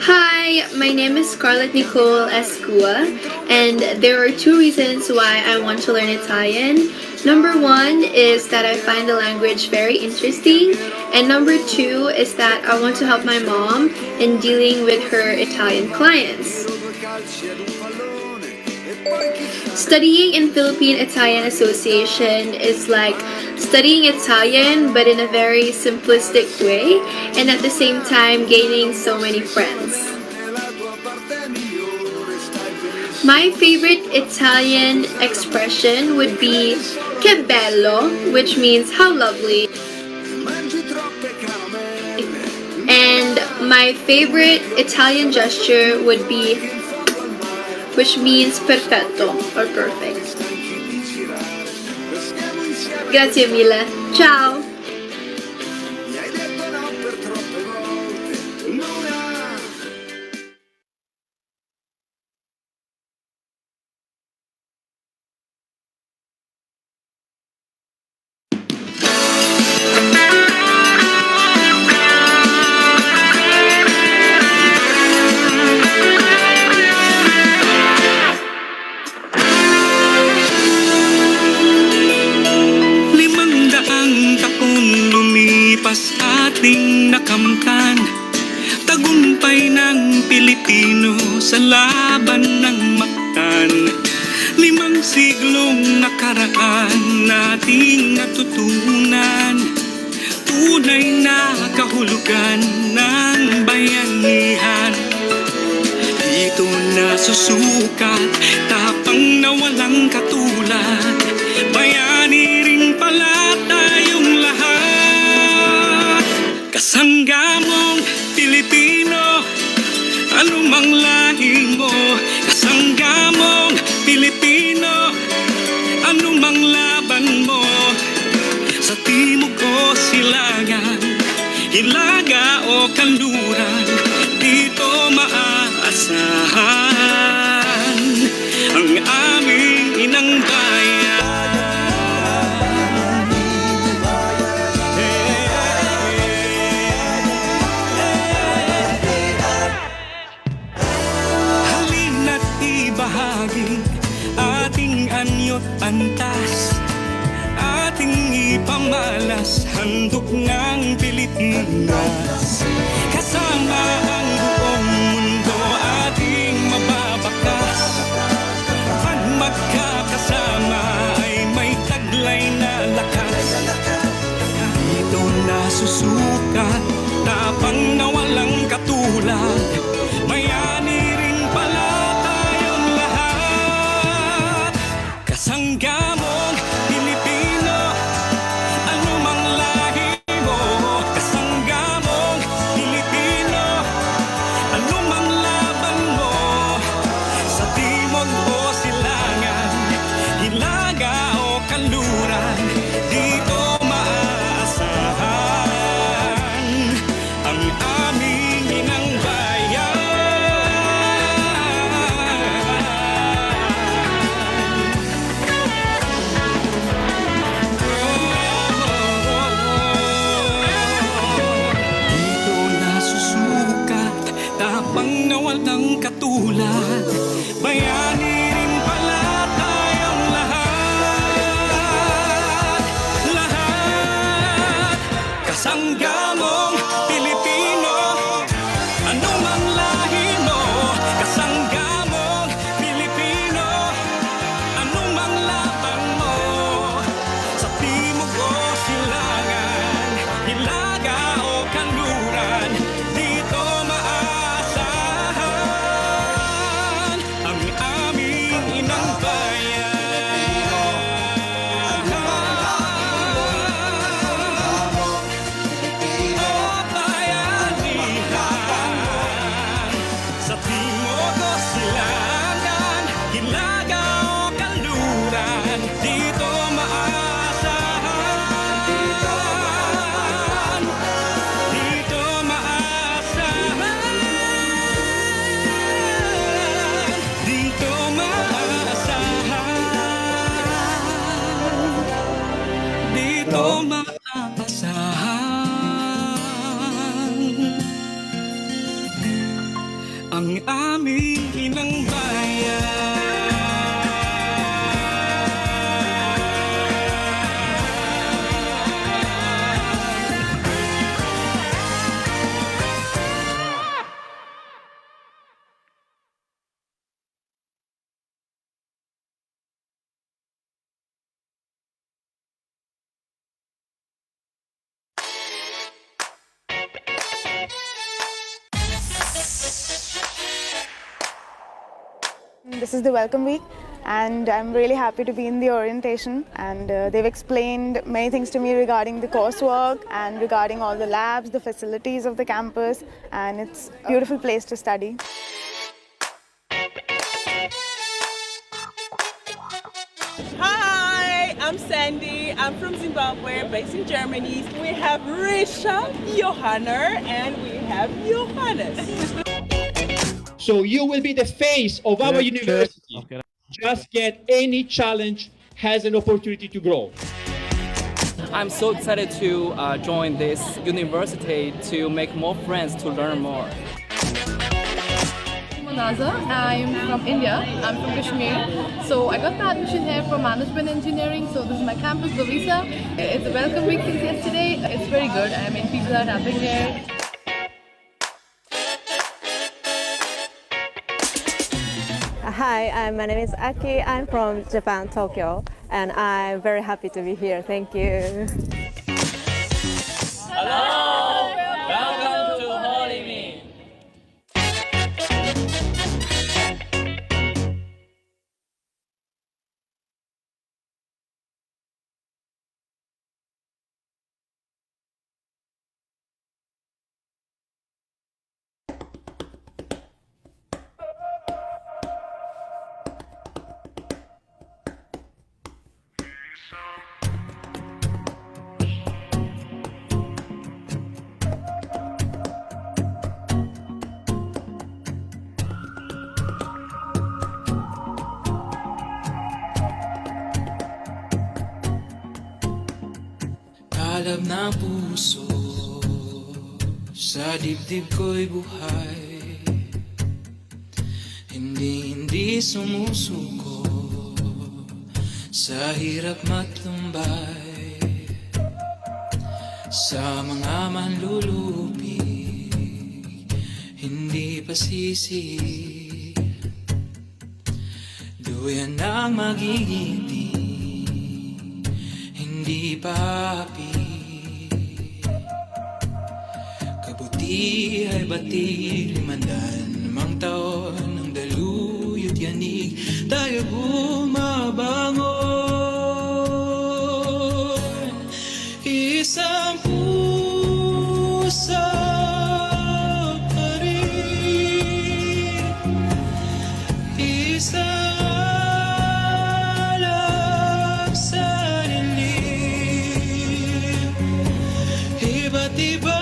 Hi, my name is Scarlett Nicole Escua, and there are two reasons why I want to learn Italian. Number one is that I find the language very interesting, and number two is that I want to help my mom in dealing with her Italian clients. Studying in Philippine-Italian Association is like studying Italian but in a very simplistic way, and at the same time gaining so many friends. My favorite Italian expression would be che bello, which means how lovely. And my favorite Italian gesture would be, which means perfetto or perfect. Grazie mille. Ciao! Ating nakamtan, tagumpay ng Pilipino sa laban ng Mactan. 5 siglong nakaraan nating natutunan, tunay na kahulugan ng bayanihan. Dito nasusukat, tapang na walang katulad, bayani rin pala tayong lahat. Kasanggamong Pilipino, anumang lahi mo. Kasanggamong Pilipino, anumang laban mo. Sa timog o silangan, hilaga o kanluran, dito maaasahan ang aming inang bayan. Ating anyo't antas, ating ipamalas, handog ng Pilipinas. Kasama ang buong mundo, ating mababakas. Pag magkakasama ay may taglay na lakas. Dito nasusukat, tapang na walang katulad, mayani rin pala. Kasanggamong Pilipino, anumang lahi mo. Kasanggamong Pilipino, anumang laban mo. Sa timog o silangan, hilaga o kanluran, dito maaasahan ang aming inang bayan. Tapang na walang katulad, bayani rin pala tayong lahat. Lahat, kasanggamong Pilipino, anumang lahi mo. Kasanggamong Pilipino, anumang laban mo. Sa timog o silangan, hilaga o kanluran, dito ang This is the welcome week, and I'm really happy to be in the orientation, and they've explained many things to me regarding the coursework and regarding all the labs, the facilities of the campus, and it's a beautiful place to study. Hi, I'm Sandy. I'm from Zimbabwe, based in Germany. We have Risha, Johanner, and we have Johannes. So you will be the face of our university. Okay. Just get any challenge has an opportunity to grow. I'm so excited to join this university to make more friends, to learn more. I'm from India. I'm from Kashmir. So I got my admission here for management engineering. So this is my campus, Govisa. It's a welcome week since yesterday. It's very good. I mean, people are helping here. Hi, my name is Aki. I'm from Japan, Tokyo, and I'm very happy to be here. Thank you. Hello! Welcome to Holy Me. Kalab na puso, sa dibdib ko'y buhay. Hindi sumusuko, sa hirap matlumbay. Sa mga manlulupi, hindi pasisi. Duyan ang magigiti, hindi papi. Kabuti ay batil, 500 taon ng daluyot yanig, tayo bumabangon. Isang puso pa rin, isang alap sa dilim, iba't iba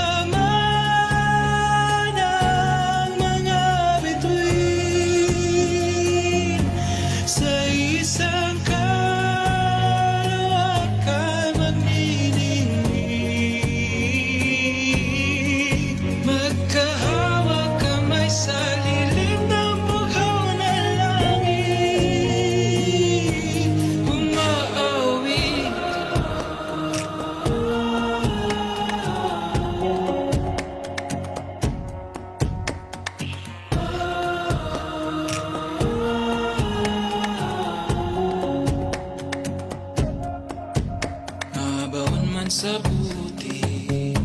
sa putik,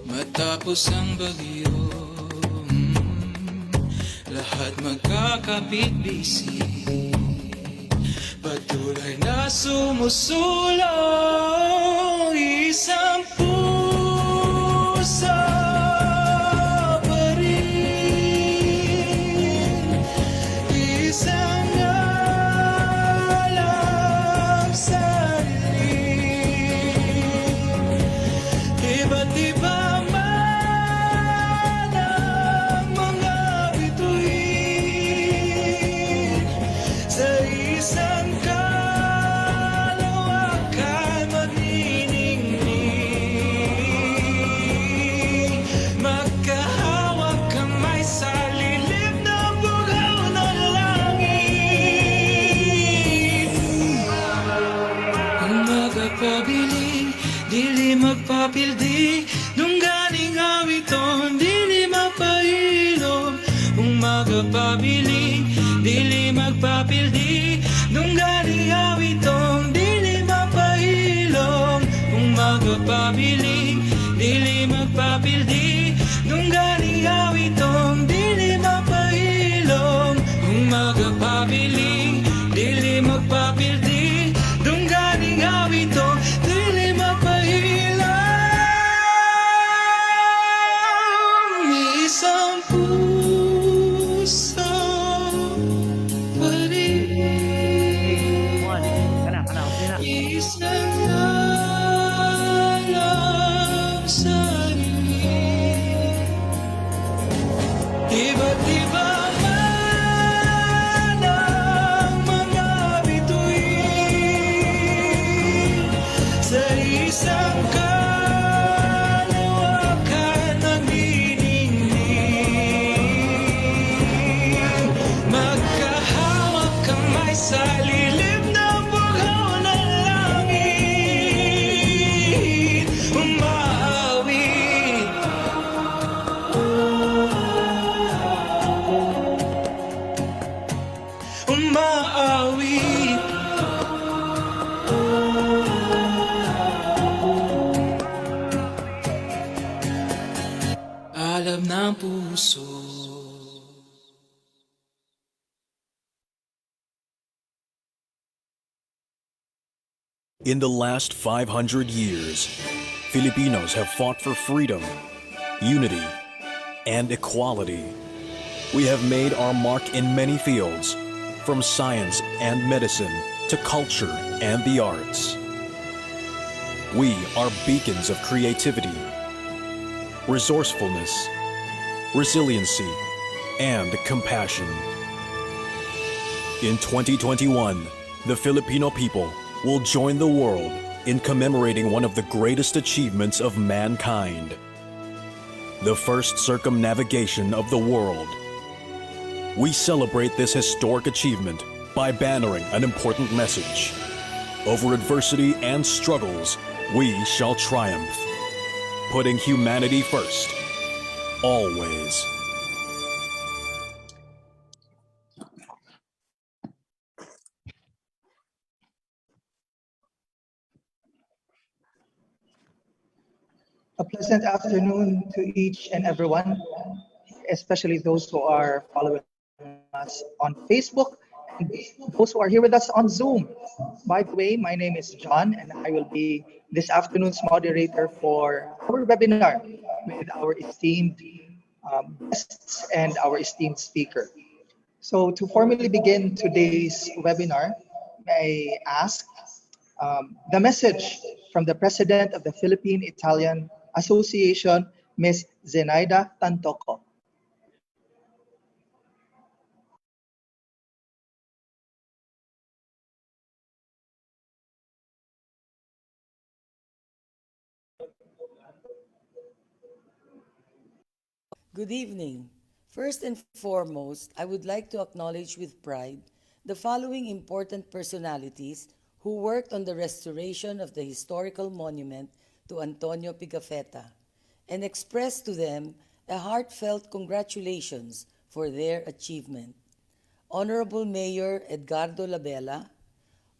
matapos ang bagyo, lahat magkakapit-bisig, patuloy na sumusulong. Isang puso pa rin, isang alap sa iba't iba man ang mga bituin, sa isang kalawakan magniningning, magkahawak kamay sa lilim ng bugaw ng langit. Kung magpabiling, dili magpapildi, nung galing awiton, dili magpahilom. Kung magpabiling, dili magpapildi, nung galing awiton, dili magpahilom. Kung magpabiling, dili magpapildi, nung galing awiton, dili magpahilom. Kung magpabiling, iba man ang mga bituin sa isang kalawakan ng diningning, magkahawak kamay sa lilim ng bughaw ng langit, umaawit. Umaawit. Alam ng puso. In the last 500 years, Filipinos have fought for freedom, unity, and equality. We have made our mark in many fields, from science and medicine to culture and the arts. We are beacons of creativity, resourcefulness, resiliency, and compassion. In 2021, the Filipino people will join the world in commemorating one of the greatest achievements of mankind, the first circumnavigation of the world. We celebrate this historic achievement by bannering an important message. Over adversity and struggles, we shall triumph, putting humanity first, always. A pleasant afternoon to each and everyone, especially those who are following us on Facebook and those who are here with us on Zoom. By the way, my name is John and I will be this afternoon's moderator for our webinar with our esteemed guests and our esteemed speaker. So to formally begin today's webinar, may I ask the message from the President of the Philippine-Italian Association, Ms. Zenaida Tantoco. Good evening. First and foremost, I would like to acknowledge with pride the following important personalities who worked on the restoration of the historical monument to Antonio Pigafetta and express to them a heartfelt congratulations for their achievement. Honorable Mayor Edgardo Labella,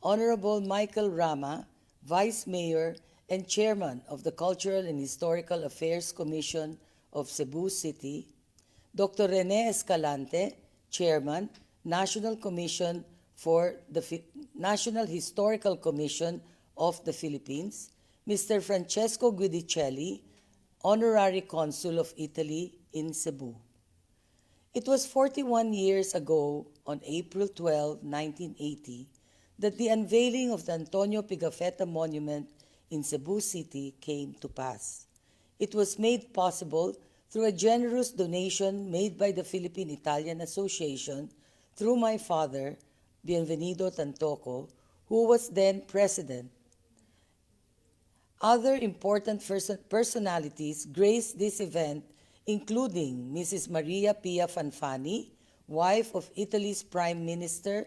Honorable Michael Rama, Vice Mayor and Chairman of the Cultural and Historical Affairs Commission of Cebu City, Dr. Rene Escalante, Chairman, National Commission for the National Historical Commission of the Philippines, Mr. Francesco Guidicelli, Honorary Consul of Italy in Cebu. It was 41 years ago, on April 12, 1980, that the unveiling of the Antonio Pigafetta Monument in Cebu City came to pass. It was made possible through a generous donation made by the Philippine-Italian Association through my father, Bienvenido Tantoco, who was then president. Other important personalities graced this event, including Mrs. Maria Pia Fanfani, wife of Italy's Prime Minister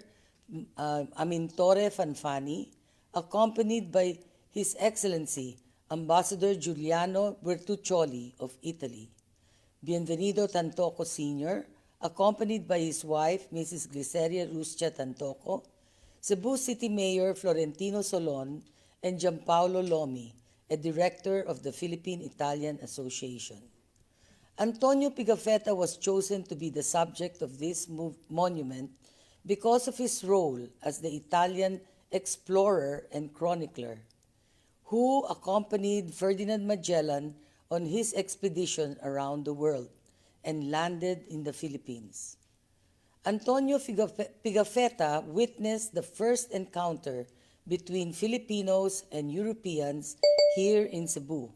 Amintore Fanfani, accompanied by His Excellency Ambassador Giuliano Bertuccioli of Italy. Bienvenido Tantoco Sr., accompanied by his wife, Mrs. Gliceria Ruscia Tantoco, Cebu City Mayor Florentino Solon, and Gianpaolo Lomi, a director of the Philippine-Italian Association. Antonio Pigafetta was chosen to be the subject of this monument because of his role as the Italian explorer and chronicler, who accompanied Ferdinand Magellan on his expedition around the world and landed in the Philippines. Antonio Pigafetta witnessed the first encounter between Filipinos and Europeans here in Cebu.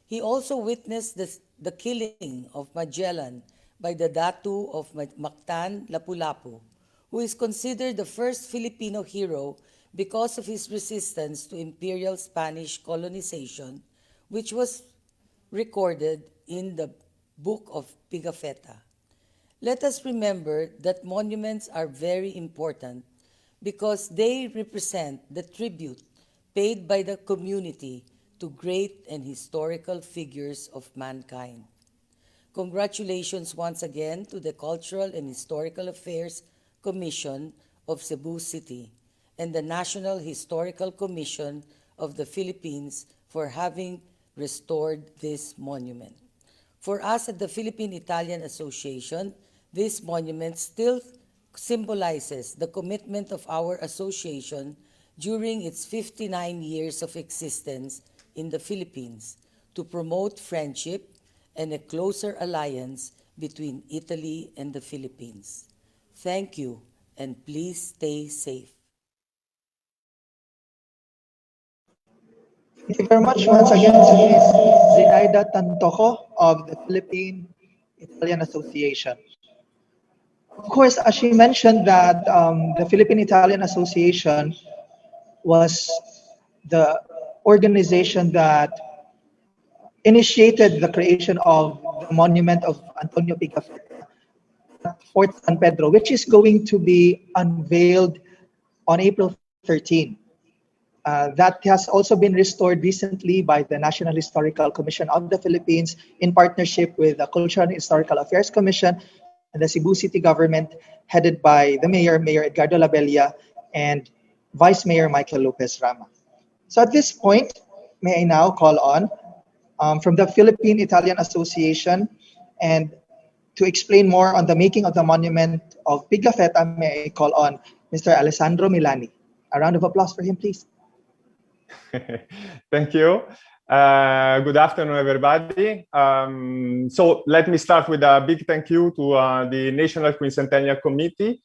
He also witnessed the killing of Magellan by the Datu of Mactan, Lapu-lapu, who is considered the first Filipino hero because of his resistance to imperial Spanish colonization, which was recorded in the book of Pigafetta. Let us remember that monuments are very important because they represent the tribute paid by the community to great and historical figures of mankind. Congratulations once again to the Cultural and Historical Affairs Commission of Cebu City and the National Historical Commission of the Philippines for having restored this monument. For us at the Philippine-Italian Association, this monument still symbolizes the commitment of our association during its 59 years of existence in the Philippines to promote friendship and a closer alliance between Italy and the Philippines. Thank you, and please stay safe. Thank you very much once again to Ms. Zinaida Tantoco of the Philippine-Italian Association. Of course, as she mentioned that the Philippine-Italian Association was the organization that initiated the creation of the monument of Antonio Pigafetta at Fort San Pedro, which is going to be unveiled on April 13. That has also been restored recently by the National Historical Commission of the Philippines in partnership with the Cultural and Historical Affairs Commission and the Cebu City government, headed by the Mayor, Mayor Edgardo Labella, and Vice Mayor Michael Lopez Rama. So at this point, may I now call on from the Philippine-Italian Association, and to explain more on the making of the monument of Pigafetta, may I call on Mr. Alessandro Milani. A round of applause for him, please. Thank you. Good afternoon, everybody. So let me start with a big thank you to the National Quincentennial Committee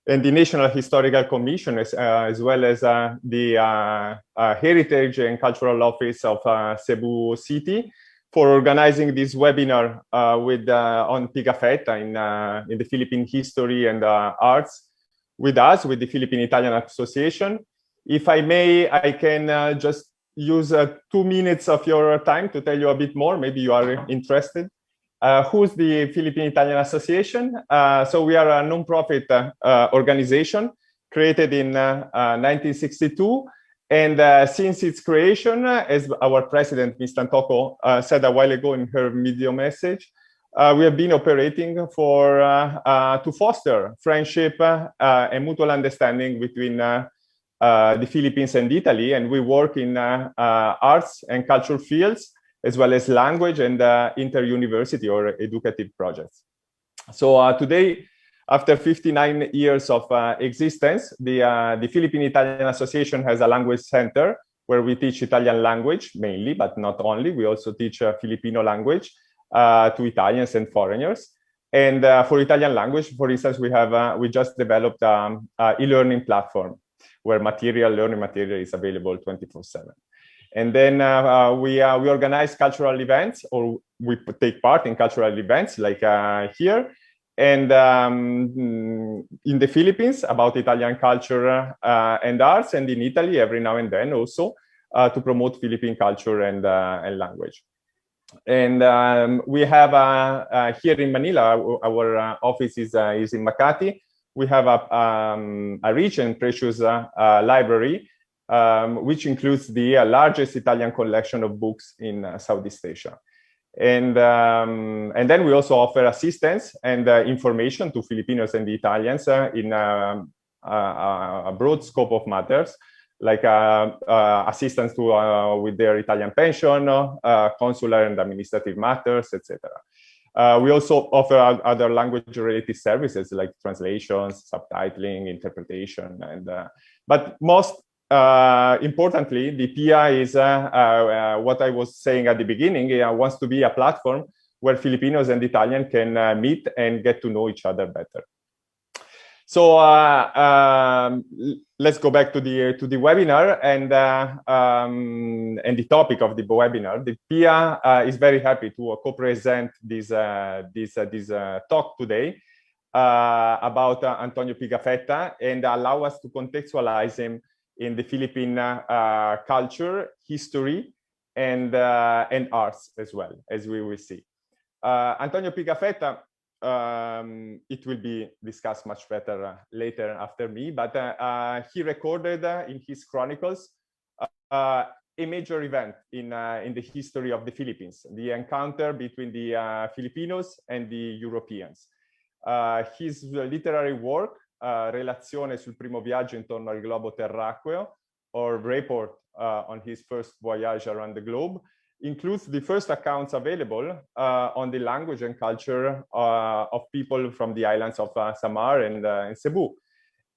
and the National Historical Commission, as well as the Heritage and Cultural Office of Cebu City for organizing this webinar on Pigafetta in the Philippine history and arts with us, with the Philippine-Italian Association. If I may, I can just use 2 minutes of your time to tell you a bit more. Maybe you are interested. Who's the Philippine-Italian Association? So we are a non-profit organization created in 1962. And since its creation, as our president, Ms. Tantoco, said a while ago in her video message, we have been operating to foster friendship and mutual understanding between the Philippines and Italy, and we work in arts and cultural fields, as well as language and inter-university or educative projects. So today, after 59 years of existence, the Philippine-Italian Association has a language center where we teach Italian language mainly, but not only. We also teach Filipino language to Italians and foreigners. And for Italian language, for instance, we just developed an e-learning platform where learning material is available 24/7. And then we organize cultural events, or we take part in cultural events like here, and in the Philippines about Italian culture and arts, and in Italy every now and then also to promote Philippine culture and language. And we have here in Manila, our office is in Makati. We have a rich and precious library, which includes the largest Italian collection of books in Southeast Asia. And then we also offer assistance and information to Filipinos and Italians in a broad scope of matters, like assistance with their Italian pension, consular and administrative matters, etc. We also offer other language-related services like translations, subtitling, interpretation, but most importantly, the PI is what I was saying at the beginning. It wants to be a platform where Filipinos and Italians can meet and get to know each other better. So let's go back to the webinar and the topic of the webinar. The PIA is very happy to co-present this talk today about Antonio Pigafetta and allow us to contextualize him in the Philippine culture, history, and arts as well, as we will see. Antonio Pigafetta, it will be discussed much better later after me, but he recorded in his chronicles a major event in the history of the Philippines, the encounter between the Filipinos and the Europeans. His literary work, Relazione sul primo viaggio intorno al globo terracqueo, or report on his first voyage around the globe, includes the first accounts available on the language and culture of people from the islands of Samar and Cebu.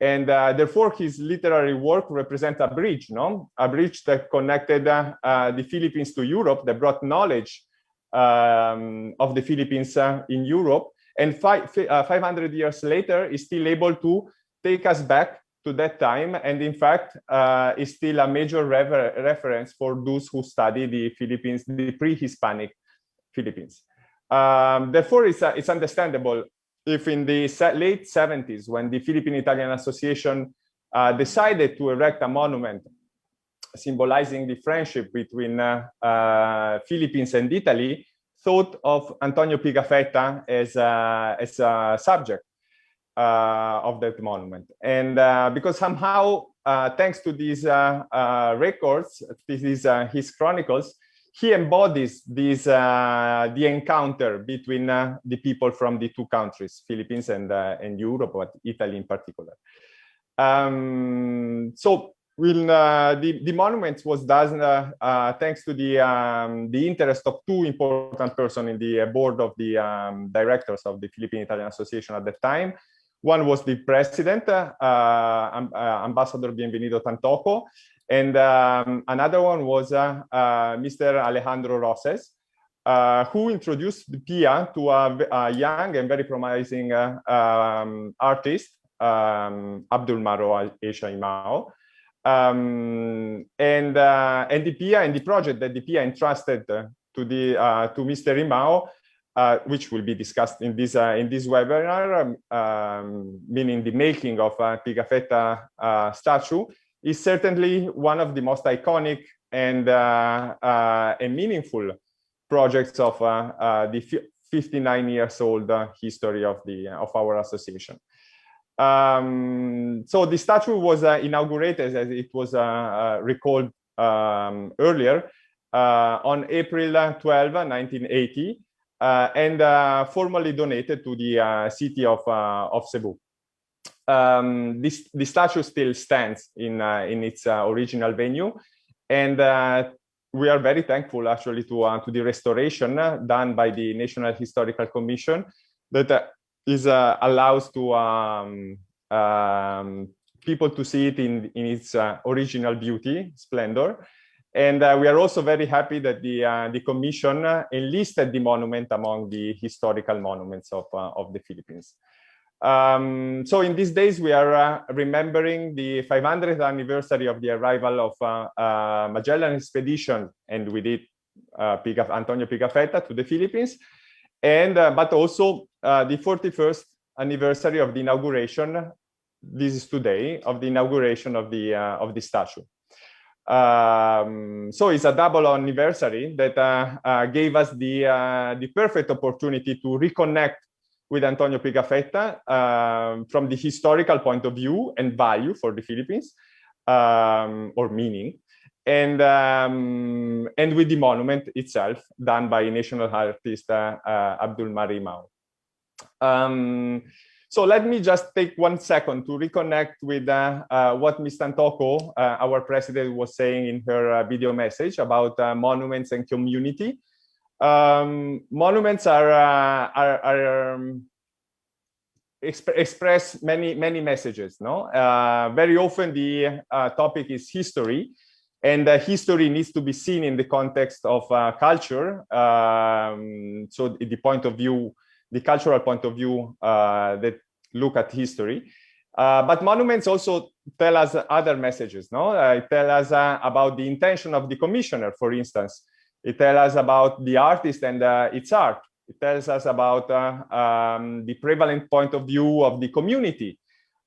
And therefore, his literary work represents a bridge, a bridge that connected the Philippines to Europe, that brought knowledge of the Philippines in Europe. And 500 years later, is still able to take us back to that time, and in fact is still a major reference for those who study the Philippines, the pre-Hispanic Philippines. Therefore, it's understandable if in the late 70s, when the Philippine-Italian Association decided to erect a monument symbolizing the friendship between Philippines and Italy, thought of Antonio Pigafetta as a subject of that monument. And because somehow, thanks to these records, his chronicles, he embodies the encounter between the people from the two countries, Philippines and Europe, but Italy in particular. So the monument was done thanks to the interest of two important persons in the board of the directors of the Philippine-Italian Association at that time. One was the president, Ambassador Bienvenido Tantoco, and another one was Mr. Alejandro Roses, who introduced the PIA to a young and very promising artist, Abdulmari Imao. And the PIA and the project that the PIA entrusted to Mr. Imao, which will be discussed in this webinar, meaning the making of a Pigafetta statue, is certainly one of the most iconic and meaningful projects of the 59 years old history of our association. So the statue was inaugurated, as it was recalled earlier, on April 12, 1980, and formally donated to the city of Cebu. The statue still stands in its original venue, and we are very thankful actually to the restoration done by the National Historical Commission that allows to people to see it in its original beauty, splendor. And we are also very happy that the Commission enlisted the monument among the historical monuments of the Philippines. So in these days, we are remembering the 500th anniversary of the arrival of Magellan expedition, and with it Antonio Pigafetta to the Philippines, and but also the 41st anniversary of the inauguration. This is today, of the inauguration of the statue. So it's a double anniversary that gave us the perfect opportunity to reconnect with Antonio Pigafetta from the historical point of view and value for the Philippines, or meaning, and with the monument itself done by national artist Abdulmari Imao. So let me just take 1 second to reconnect with what Ms. Tantoco, our president, was saying in her video message about monuments and community. Monuments express many messages. No, very often the topic is history, and history needs to be seen in the context of culture. So the point of view, the cultural point of view that look at history. But monuments also tell us other messages, no? It tell us about the intention of the commissioner, for instance. It tells us about the artist and its art. It tells us about the prevalent point of view of the community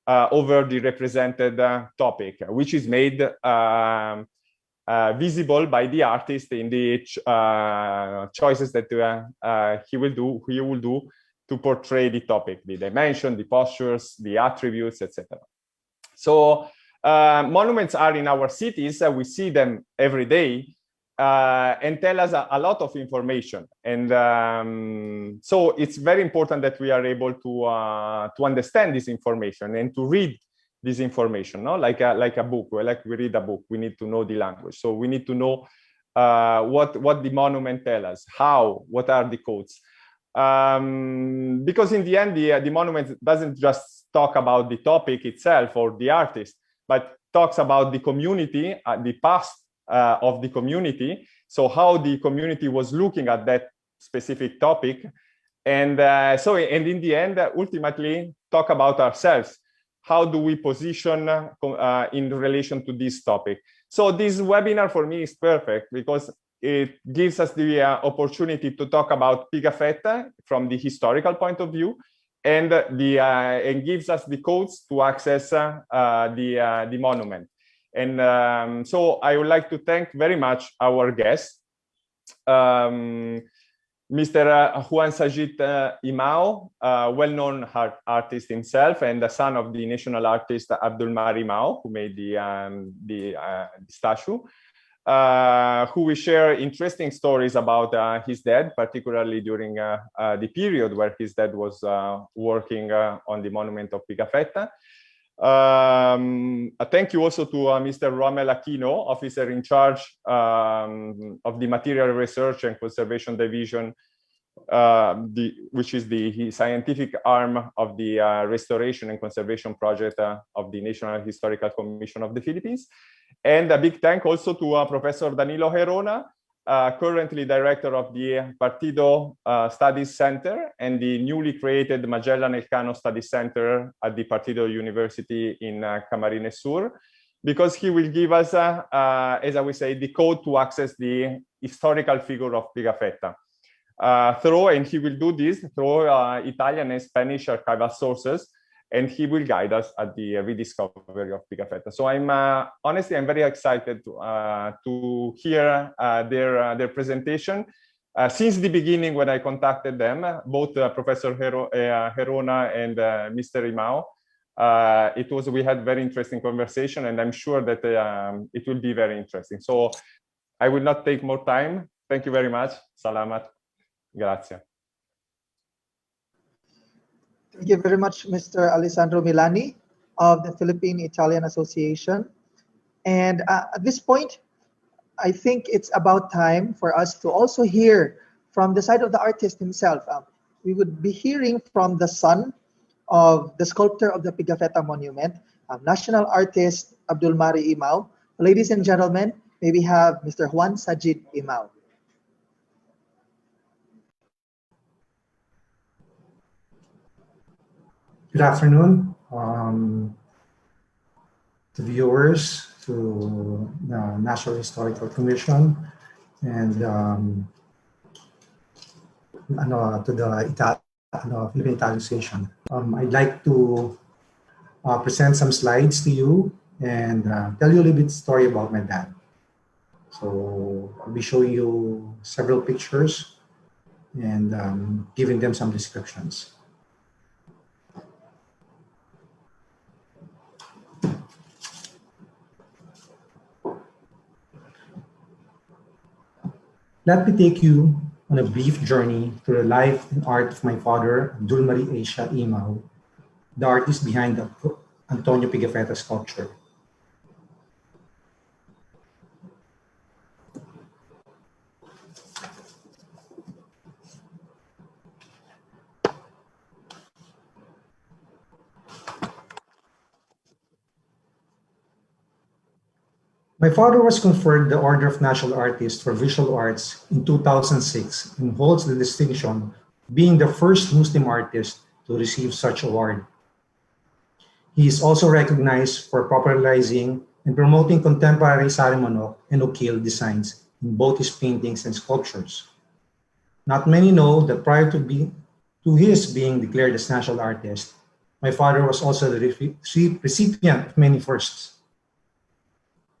over the represented topic, which is made visible by the artist in the choices that he will do to portray the topic, the dimension, the postures, the attributes, etc. So monuments are in our cities. We see them every day and tell us a lot of information. And so it's very important that we are able to understand this information and to read this information, no? Like a book, like we read a book, we need to know the language. So we need to know what the monument tells us, how, what are the codes. Because in the end, the monument doesn't just talk about the topic itself or the artist, but talks about the community, the past of the community. So how the community was looking at that specific topic. And and in the end, ultimately talk about ourselves. How do we position in relation to this topic? So this webinar for me is perfect because it gives us the opportunity to talk about Pigafetta from the historical point of view, and gives us the codes to access the monument. And so I would like to thank very much our guest, Mr. Juan Sajid Imao, well-known artist himself and the son of the national artist Abdulmari Imao, who made the statue, who will share interesting stories about his dad, particularly during the period where his dad was working on the monument of Pigafetta. Thank you also to Mr. Rommel Aquino, officer in charge of the Material Research and Conservation Division, which is the scientific arm of the Restoration and Conservation Project of the National Historical Commission of the Philippines. And a big thank also to Professor Danilo Gerona, currently director of the Partido Studies Center and the newly created Magellan Elcano Studies Center at the Partido University in Camarines Sur, because he will give us, as I would say, the code to access the historical figure of Pigafetta. And he will do this through Italian and Spanish archival sources, and he will guide us at the rediscovery of Pigafetta. So honestly, I'm very excited to hear their presentation. Since the beginning, when I contacted them, both Professor Gerona and Mr. Imao, we had very interesting conversation, and I'm sure that it will be very interesting. So I will not take more time. Thank you very much. Salamat. Grazie. Thank you very much, Mr. Alessandro Milani of the Philippine-Italian Association. And at this point, I think it's about time for us to also hear from the side of the artist himself. We would be hearing from the son of the sculptor of the Pigafetta monument, national artist Abdulmari Imao. Ladies and gentlemen, may we have Mr. Juan Sajid Imao. Good afternoon to viewers, to the National Historical Commission, and to the Philippine-Italian Association. I'd like to present some slides to you and tell you a little bit story about my dad. So I'll be showing you several pictures and giving them some descriptions. Let me take you on a brief journey through the life and art of my father, Abdulmari Imao, the artist behind the Antonio Pigafetta sculpture. My father was conferred the Order of National Artist for Visual Arts in 2006 and holds the distinction of being the first Muslim artist to receive such award. He is also recognized for popularizing and promoting contemporary sari-manok and ukil designs in both his paintings and sculptures. Not many know that prior to his being declared as national artist, my father was also the recipient of many firsts.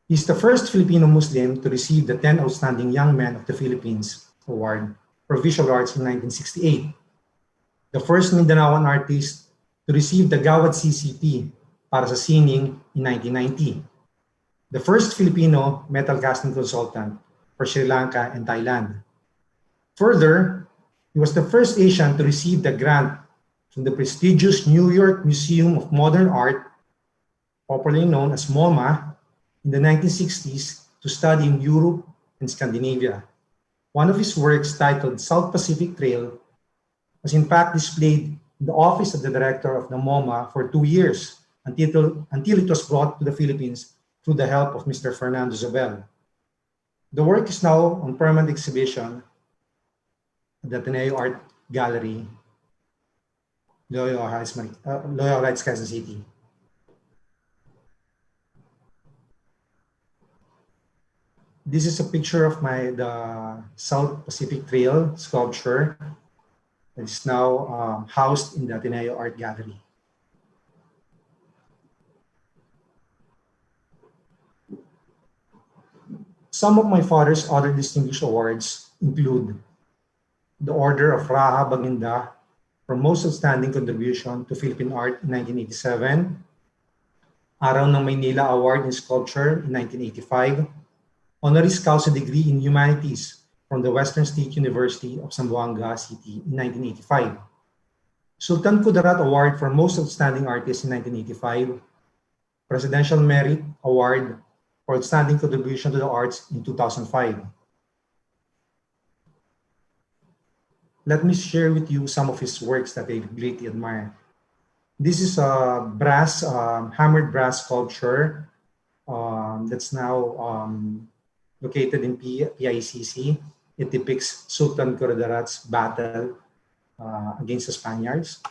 He's the first Filipino Muslim to receive the 10 Outstanding Young Men of the Philippines Award for Visual Arts in 1968, the first Mindanaoan artist to receive the Gawad CCP para sa sining in 1990, the first Filipino metal casting consultant for Sri Lanka and Thailand. Further, he was the first Asian to receive the grant from the prestigious New York Museum of Modern Art, popularly known as MoMA, in the 1960s to study in Europe and Scandinavia. One of his works, titled South Pacific Trail, was in fact displayed in the office of the director of the MoMA for 2 years until it was brought to the Philippines through the help of Mr. Fernando Zobel. The work is now on permanent exhibition at the Ateneo Art Gallery, Loyola Heights, Quezon City. This is a picture of the South Pacific Trail sculpture that is now housed in the Ateneo Art Gallery. Some of my father's other distinguished awards include the Order of Raha Baginda for Most Outstanding Contribution to Philippine Art in 1987, Araw ng Maynila Award in Sculpture in 1985, Honoris Causa degree in Humanities from the Western State University of Zamboanga City in 1985, Sultan Kudarat Award for Most Outstanding Artist in 1985, Presidential Merit Award for Outstanding Contribution to the Arts in 2005. Let me share with you some of his works that I greatly admire. This is a hammered brass sculpture that's now located in PICC. It depicts Sultan Kudarat's battle against the Spaniards.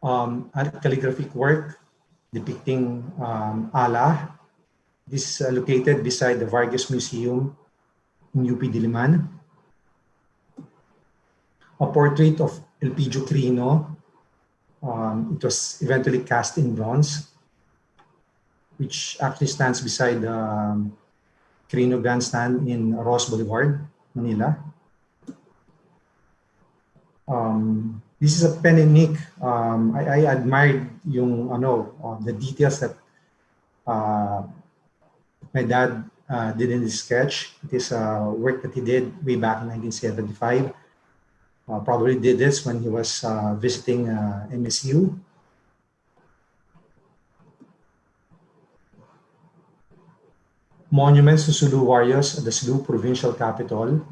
A calligraphic work depicting Allah. This is located beside the Vargas Museum in UP Diliman. A portrait of Elpidio Quirino. It was eventually cast in bronze, which actually stands beside the Quirino Grandstand in Ross Boulevard, Manila. This is a pen and ink. I admired the details that my dad did in his sketch. It is a work that he did way back in 1975. Probably did this when he was visiting MSU. Monuments to Sulu warriors at the Sulu provincial capital.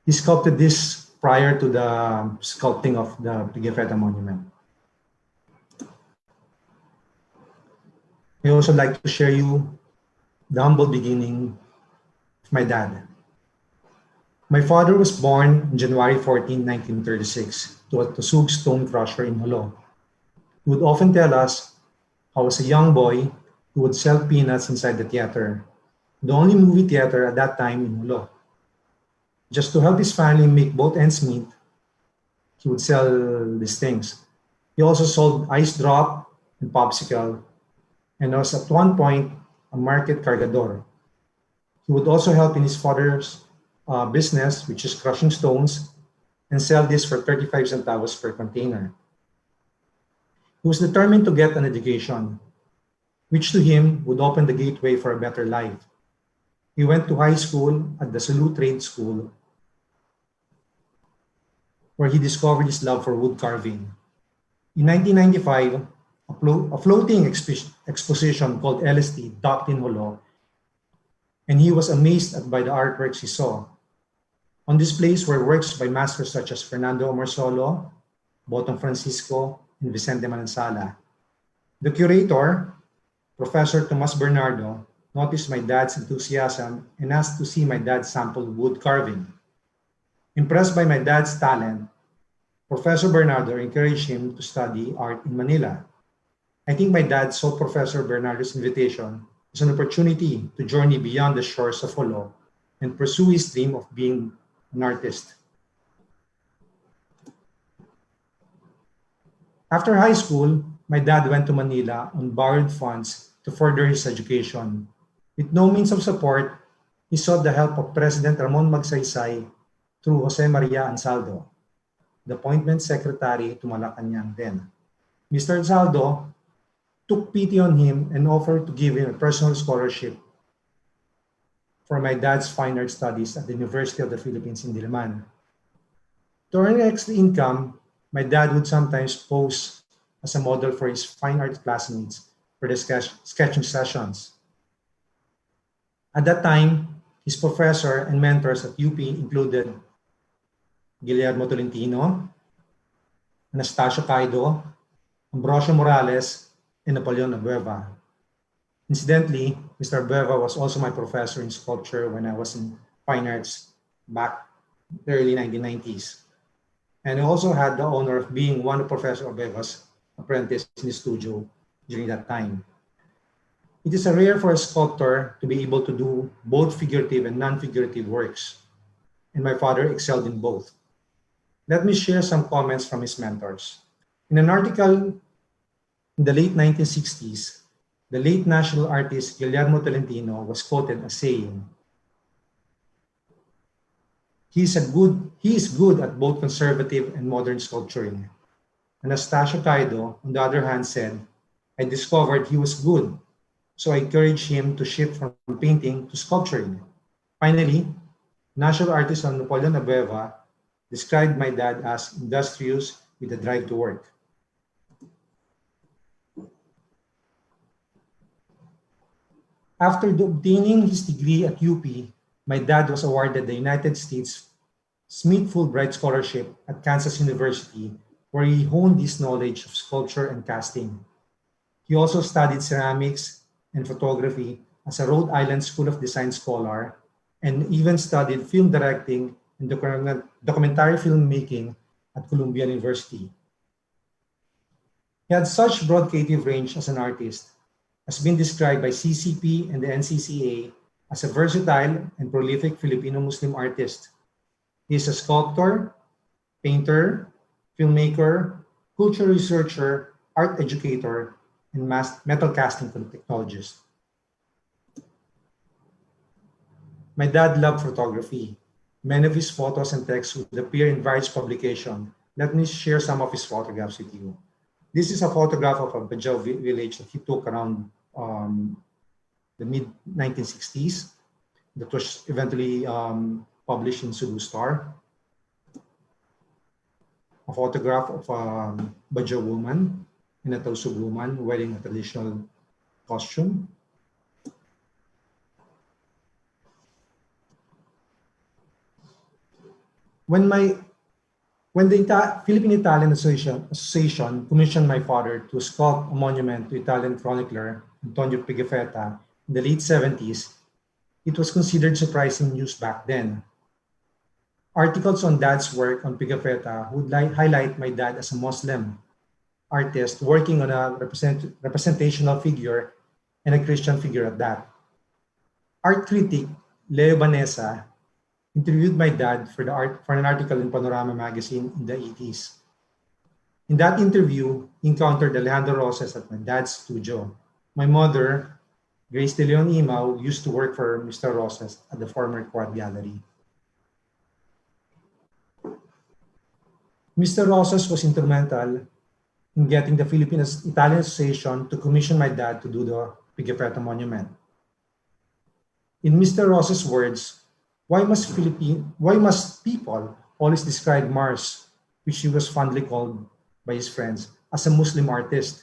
He sculpted this prior to the sculpting of the Pigafetta monument. I also like to share you the humble beginning of my dad. My father was born on January 14, 1936, to a Tusug stone crusher in Jolo. He would often tell us how, as a young boy, he would sell peanuts inside the theater, the only movie theater at that time in Jolo. Just to help his family make both ends meet, he would sell these things. He also sold ice drop and popsicle, and was at one point a market cargador. He would also help in his father's business, which is crushing stones, and sell this for 35 centavos per container. He was determined to get an education, which to him would open the gateway for a better life. He went to high school at the Sulu Trade School, where he discovered his love for wood carving. In 1995, a floating exposition called LST docked in Jolo, and he was amazed by the artworks he saw. On displays were works by masters such as Fernando Omarsolo, Botong Francisco, and Vicente Manansala. The curator, Professor Tomas Bernardo, noticed my dad's enthusiasm and asked to see my dad's sample wood carving. Impressed by my dad's talent, Professor Bernardo encouraged him to study art in Manila. I think my dad saw Professor Bernardo's invitation as an opportunity to journey beyond the shores of Jolo and pursue his dream of being an artist. After high school, my dad went to Manila on borrowed funds to further his education. With no means of support, he sought the help of President Ramon Magsaysay through Jose Maria Ansaldo, the appointment secretary to Malacañang then. Mr. Ansaldo took pity on him and offered to give him a personal scholarship for my dad's fine art studies at the University of the Philippines in Diliman. To earn extra income, my dad would sometimes pose as a model for his fine art classmates for the sketching sessions. At that time, his professor and mentors at UP included Guillermo Tolentino, Anastasio Caido, Ambrosio Morales, and Napoleon Abueva. Incidentally, Mr. Abueva was also my professor in sculpture when I was in fine arts back in the early 1990s. And I also had the honor of being one of Professor Abueva's apprentices in the studio during that time. It is rare for a sculptor to be able to do both figurative and non-figurative works, and my father excelled in both. Let me share some comments from his mentors. In an article in the late 1960s, the late national artist Guillermo Tolentino was quoted as saying, he is good at both conservative and modern sculpturing. Anastasio Caido, on the other hand, said, I discovered he was good, so I encouraged him to shift from painting to sculpturing. Finally, national artist Napoleon Abueva described my dad as industrious with a drive to work. After obtaining his degree at UP, my dad was awarded the United States Smith Fulbright Scholarship at Kansas University, where he honed his knowledge of sculpture and casting. He also studied ceramics and photography as a Rhode Island School of Design scholar, and even studied film directing and documentary filmmaking at Columbia University. He had such broad creative range as an artist, has been described by CCP and the NCCA as a versatile and prolific Filipino-Muslim artist. He is a sculptor, painter, filmmaker, culture researcher, art educator, and metal casting technologist. My dad loved photography. Many of his photos and texts would appear in various publications. Let me share some of his photographs with you. This is a photograph of a Bajau village that he took around the mid-1960s that was eventually published in Cebu Star. A photograph of a Bajau woman and a Tausug woman wearing a traditional costume. When the Philippine-Italian Association commissioned my father to sculpt a monument to Italian chronicler Antonio Pigafetta in the late 70s, it was considered surprising news back then. Articles on Dad's work on Pigafetta would highlight my dad as a Muslim artist working on a representational figure and a Christian figure at that. Art critic Leo Banesa interviewed my dad for an article in Panorama magazine in the 80s. In that interview, he encountered Alejandro Roses at my dad's studio. My mother, Grace de Leon Imao, used to work for Mr. Roses at the former Quad Gallery. Mr. Roses was instrumental in getting the Philippine-Italian Association to commission my dad to do the Pigafetta monument. In Mr. Roses' words, why must people always describe Mars, which he was fondly called by his friends, as a Muslim artist?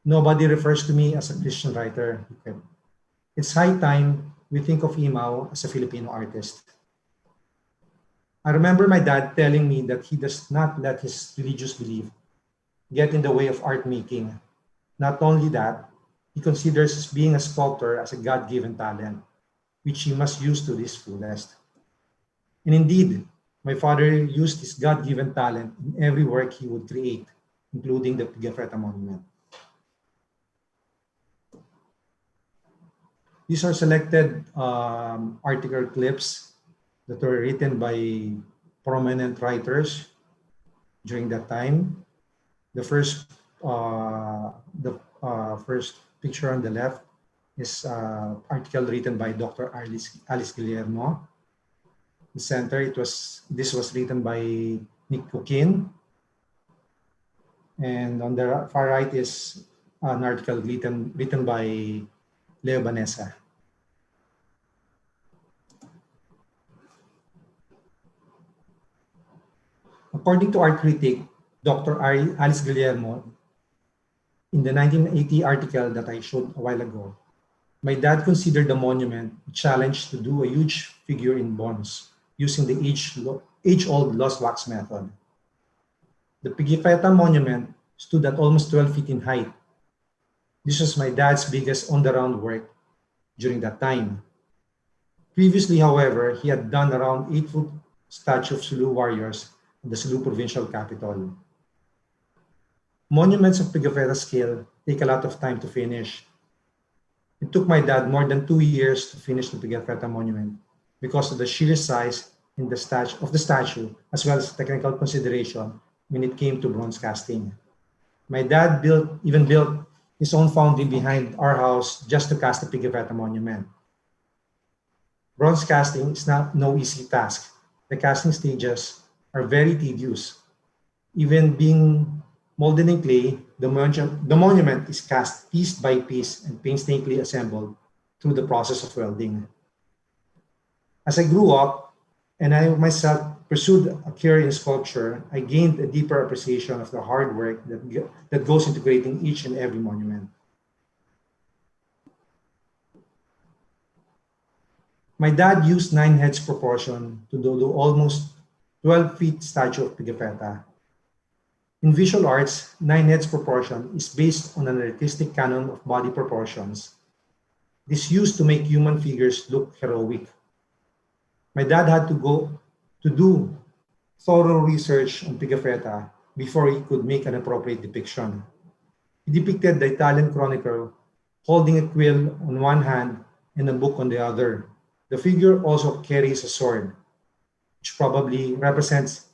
Nobody refers to me as a Christian writer. It's high time we think of Imao as a Filipino artist. I remember my dad telling me that he does not let his religious belief get in the way of art making. Not only that, he considers being a sculptor as a God-given talent, which he must use to his fullest. And indeed, My father used his God-given talent in every work he would create, including the Pigafetta Monument. These are selected article clips that were written by prominent writers during that time. The first picture on the left is an article written by Dr. Alice Guillermo. The center, this was written by Nick Coquin. And on the far right is an article written by Leo Banessa. According to art critic Dr. Alice Guillermo, in the 1980 article that I showed a while ago, my dad considered the monument a challenge to do a huge figure in bronze using the age-old lost wax method. The Pigafetta monument stood at almost 12 feet in height. This was my dad's biggest on-the-ground work during that time. Previously, however, he had done around 8-foot statue of Sulu warriors at the Sulu provincial capital. Monuments of Pigafetta scale take a lot of time to finish. It took my dad more than 2 years to finish the Pigafetta monument because of the sheer size of the statue, as well as technical consideration when it came to bronze casting. My dad even built his own foundry behind our house just to cast the Pigafetta monument. Bronze casting is no easy task. The casting stages are very tedious. Even being molded in clay, the monument is cast piece by piece and painstakingly assembled through the process of welding. As I grew up and I myself pursued a career in sculpture, I gained a deeper appreciation of the hard work that goes into creating each and every monument. My dad used 9 heads proportion to do the almost 12-feet statue of Pigafetta. In visual arts, 9 heads proportion is based on an artistic canon of body proportions. It is used to make human figures look heroic. My dad had to do thorough research on Pigafetta before he could make an appropriate depiction. He depicted the Italian chronicler holding a quill on one hand and a book on the other. The figure also carries a sword, which probably represents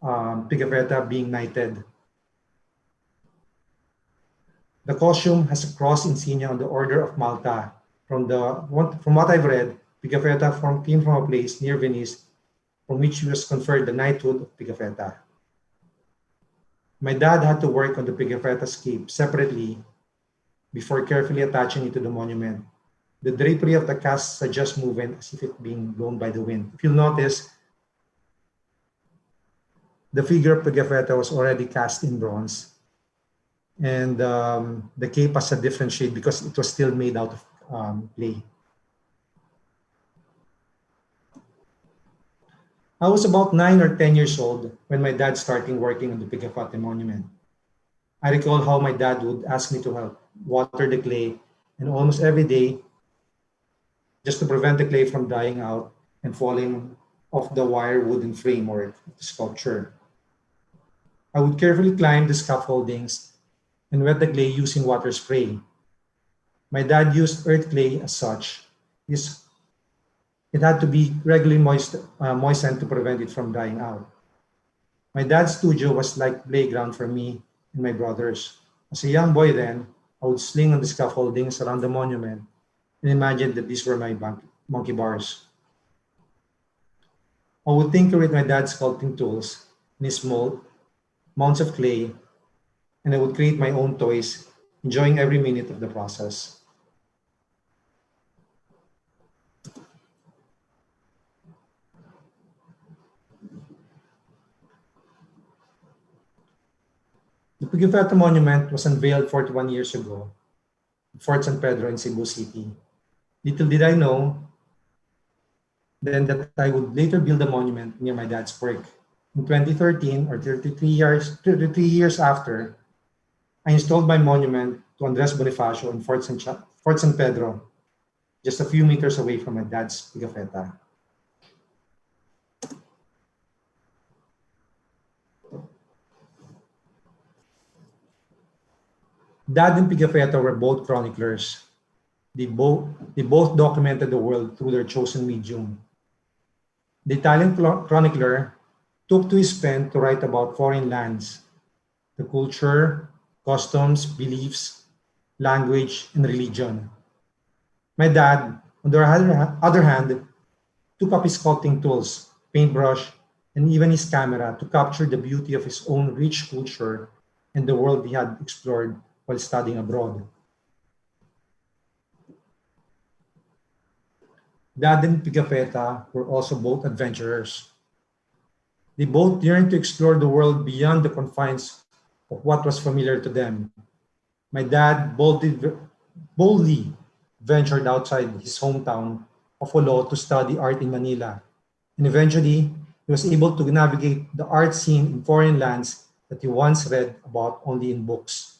Pigafetta being knighted. The costume has a cross insignia on the Order of Malta. From what I've read, Pigafetta came from a place near Venice from which he was conferred the knighthood of Pigafetta. My dad had to work on the Pigafetta scape separately before carefully attaching it to the monument. The drapery of the cast suggests movement as if it being blown by the wind. If you'll notice, the figure of Pigafetta was already cast in bronze, and the cape has a different shade because it was still made out of clay. I was about 9 or 10 years old when my dad started working on the Pigafetta monument. I recall how my dad would ask me to help water the clay, and almost every day, just to prevent the clay from drying out and falling off the wire wooden frame or the sculpture. I would carefully climb the scaffoldings and wet the clay using water spray. My dad used earth clay as such. It had to be regularly moistened to prevent it from drying out. My dad's studio was like playground for me and my brothers. As a young boy then, I would sling on the scaffoldings around the monument and imagine that these were my monkey bars. I would tinker with my dad's sculpting tools and his mounds of clay, and I would create my own toys, enjoying every minute of the process. The Pigafetta monument was unveiled 41 years ago at Fort San Pedro in Cebu City. Little did I know then that I would later build a monument near my dad's work. In 2013, or 33 years after, I installed my monument to Andres Bonifacio in Fort San Pedro, just a few meters away from my dad's Pigafetta. Dad and Pigafetta were both chroniclers. They both documented the world through their chosen medium. The Italian chronicler took to his pen to write about foreign lands, the culture, customs, beliefs, language, and religion. My dad, on the other hand, took up his sculpting tools, paintbrush, and even his camera to capture the beauty of his own rich culture and the world he had explored while studying abroad. Dad and Pigafetta were also both adventurers. They both yearned to explore the world beyond the confines of what was familiar to them. My dad boldly ventured outside his hometown of Olo to study art in Manila, and eventually he was able to navigate the art scene in foreign lands that he once read about only in books.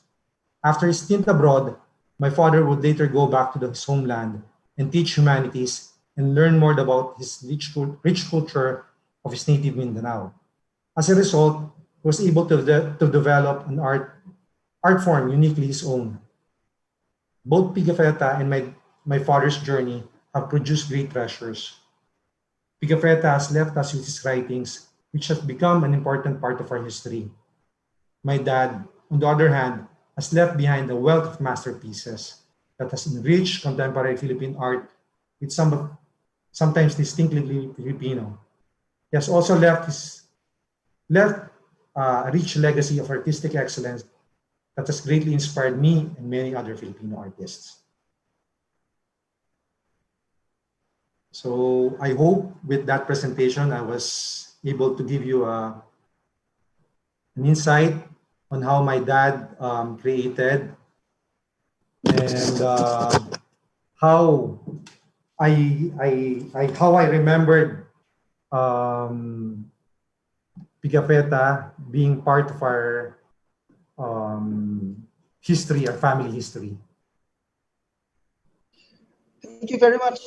After his stint abroad, my father would later go back to his homeland and teach humanities and learn more about his rich culture of his native Mindanao. As a result, he was able to develop an art form uniquely his own. Both Pigafetta and my father's journey have produced great treasures. Pigafetta has left us with his writings, which have become an important part of our history. My dad, on the other hand, has left behind a wealth of masterpieces that has enriched contemporary Philippine art with sometimes distinctively Filipino. He has also left a rich legacy of artistic excellence that has greatly inspired me and many other Filipino artists. So I hope with that presentation, I was able to give you an insight on how my dad created and how how I remembered Pigafetta being part of our history, our family history. Thank you very much,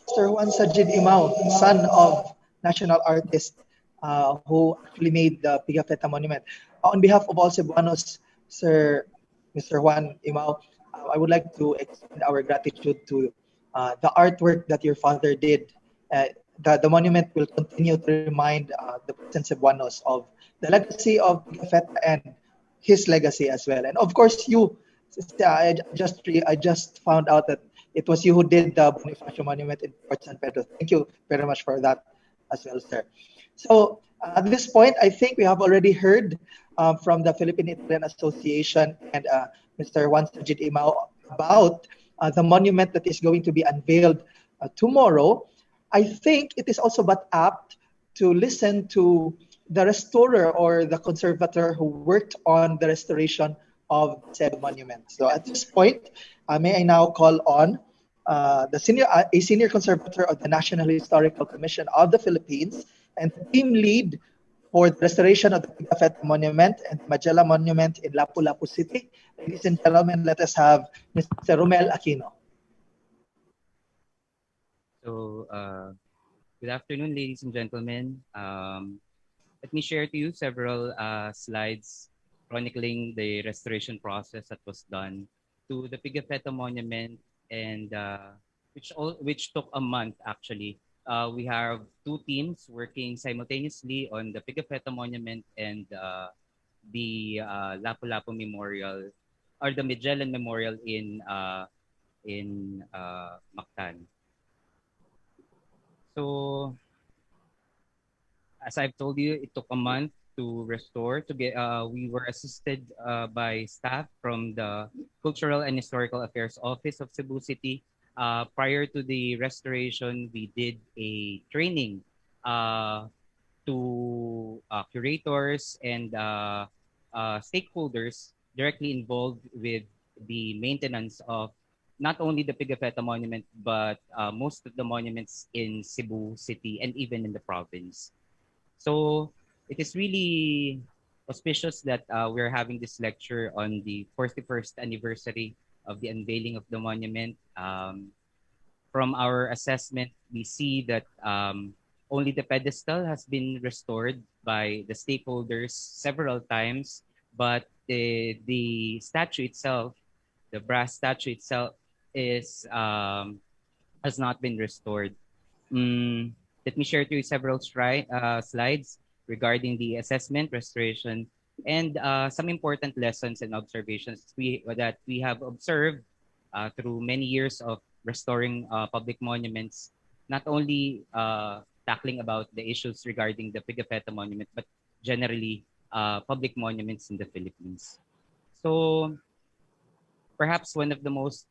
Mr. Juan Sajid Imao, son of national artist who actually made the Pigafetta Monument. On behalf of all Cebuanos, Mr. Juan Imao, I would like to extend our gratitude to the artwork that your father did. The monument will continue to remind the present Cebuanos of the legacy of Pigafetta and his legacy as well. And of course, you, I just found out that it was you who did the Bonifacio Monument in Port San Pedro. Thank you very much for that as well, sir. So at this point, I think we have already heard from the Philippine-Italian Association and Mr. Juan Sajid Imao about the monument that is going to be unveiled tomorrow. I think it is also but apt to listen to the restorer or the conservator who worked on the restoration of said monument. So at this point, may I now call on a senior conservator of the National Historical Commission of the Philippines and team lead for the restoration of the Pigafetta Monument and Magellan Monument in Lapu-lapu City. Ladies and gentlemen, let us have Mr. Rommel Aquino. So, good afternoon, ladies and gentlemen. Let me share to you several slides chronicling the restoration process that was done to the Pigafetta Monument, and which took a month actually. We have two teams working simultaneously on the Pigafetta Monument and the Lapu-lapu Memorial, or the Magellan Memorial in Mactan. So, as I've told you, it took a month to restore. We were assisted by staff from the Cultural and Historical Affairs Office of Cebu City. Prior to the restoration, we did a training to curators and stakeholders directly involved with the maintenance of not only the Pigafetta Monument, but most of the monuments in Cebu City and even in the province. So it is really auspicious that we're having this lecture on the 41st anniversary of the unveiling of the monument. From our assessment, we see that only the pedestal has been restored by the stakeholders several times, but the statue itself the brass statue itself is has not been restored. Let me share to you several slides regarding the assessment, restoration, and some important lessons and observations that we have observed through many years of restoring public monuments, not only tackling about the issues regarding the Pigafetta monument, but generally public monuments in the Philippines. So perhaps one of the most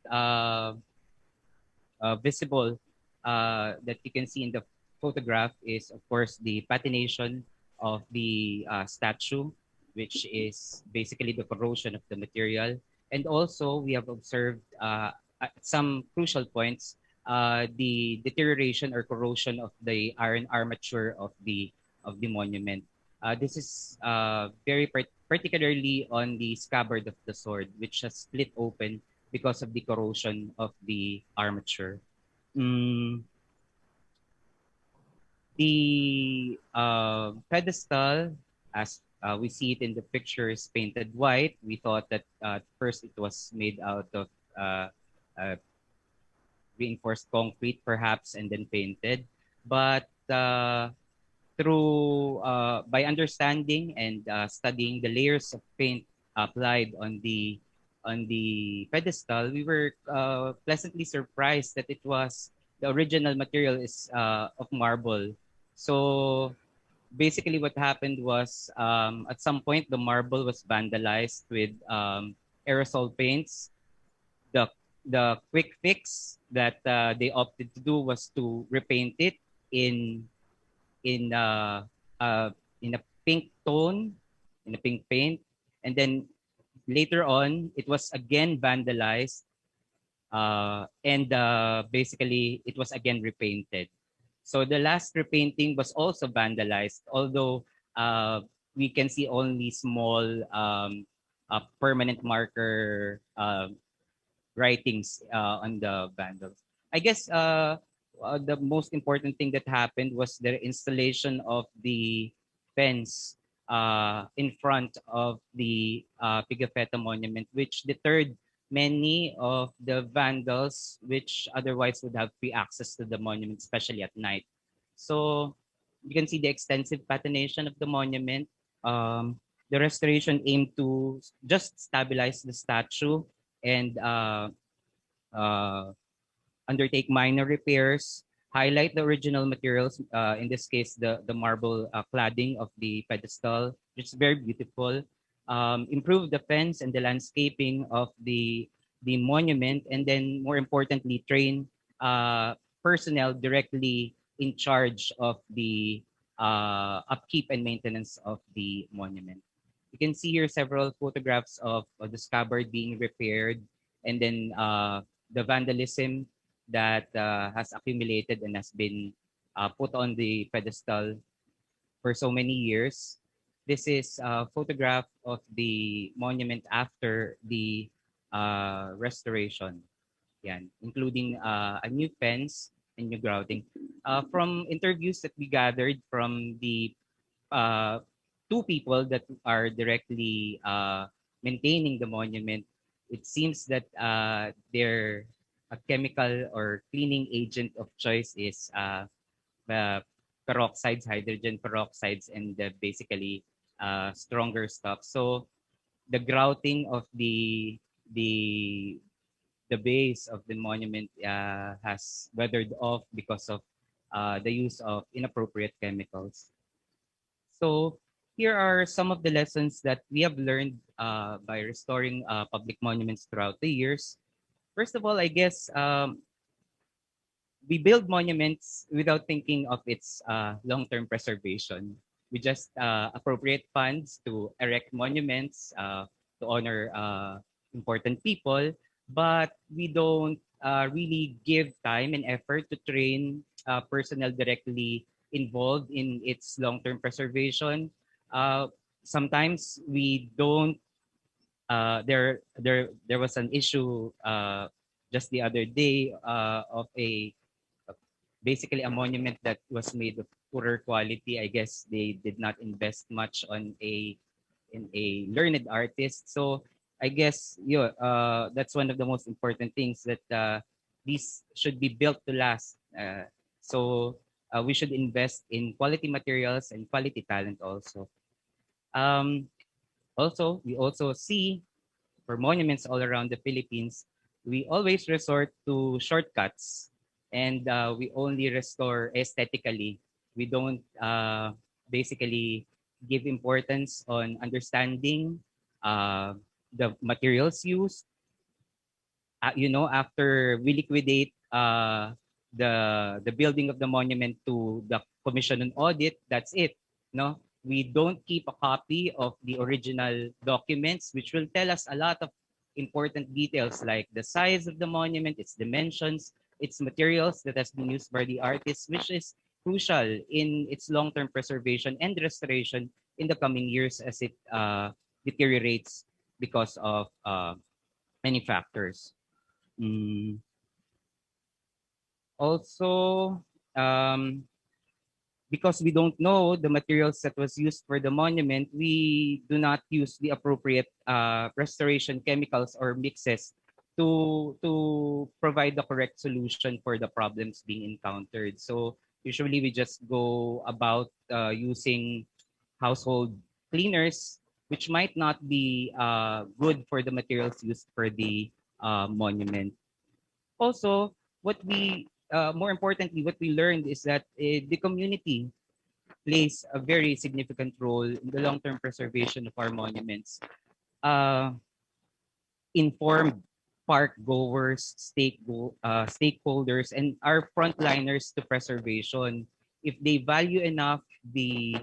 visible that you can see in the photograph is, of course, the patination of the statue, which is basically the corrosion of the material. And also, we have observed at some crucial points the deterioration or corrosion of the iron armature of the monument. This is particularly on the scabbard of the sword, which has split open because of the corrosion of the armature. The pedestal, as we see it in the picture, is painted white. We thought that at first it was made out of reinforced concrete, perhaps, and then painted. But through by understanding and studying the layers of paint applied on the pedestal, we were pleasantly surprised that the original material is of marble. So basically what happened was at some point the marble was vandalized with aerosol paints. The quick fix that they opted to do was to repaint it in a pink tone, in a pink paint, and then later on it was again vandalized and basically it was again repainted. So the last repainting was also vandalized, although we can see only small permanent marker writings on the vandals. I guess the most important thing that happened was the installation of the fence in front of the Pigafetta monument, which deterred many of the vandals which otherwise would have free access to the monument, especially at night. So you can see the extensive patination of the monument. The restoration aimed to just stabilize the statue and undertake minor repairs, highlight the original materials, in this case, the marble cladding of the pedestal, which is very beautiful, improve the fence and the landscaping of the monument, and then more importantly, train personnel directly in charge of the upkeep and maintenance of the monument. You can see here several photographs of the scabbard being repaired, and then the vandalism that has accumulated and has been put on the pedestal for so many years. This is a photograph of the monument after the restoration, including a new fence and new grouting. From interviews that we gathered from the two people that are directly maintaining the monument, it seems that their chemical or cleaning agent of choice is peroxides, hydrogen peroxides, and basically stronger stuff. So the grouting of the base of the monument has weathered off because of the use of inappropriate chemicals. So here are some of the lessons that we have learned by restoring public monuments throughout the years. First of all, I guess we build monuments without thinking of its long-term preservation. We just appropriate funds to erect monuments to honor important people, but we don't really give time and effort to train personnel directly involved in its long-term preservation. Sometimes we don't. There was an issue just the other day of basically a monument that was made of poorer quality. I guess they did not invest much in a learned artist. So I guess that's one of the most important things that these should be built to last. So we should invest in quality materials and quality talent also. Um, we also see for monuments all around the Philippines, we always resort to shortcuts and we only restore aesthetically. We don't basically give importance on understanding the materials used. After we liquidate the building of the monument to the commission on audit, that's it. No, we don't keep a copy of the original documents, which will tell us a lot of important details like the size of the monument, its dimensions, its materials that has been used by the artist, which is crucial in its long-term preservation and restoration in the coming years as it deteriorates because of many factors. Also, because we don't know the materials that was used for the monument, we do not use the appropriate restoration chemicals or mixes to provide the correct solution for the problems being encountered. So usually we just go about using household cleaners, which might not be good for the materials used for the monument. Also, more importantly, what we learned is that the community plays a very significant role in the long-term preservation of our monuments. Informed park goers, stakeholders, and our frontliners to preservation, if they value enough the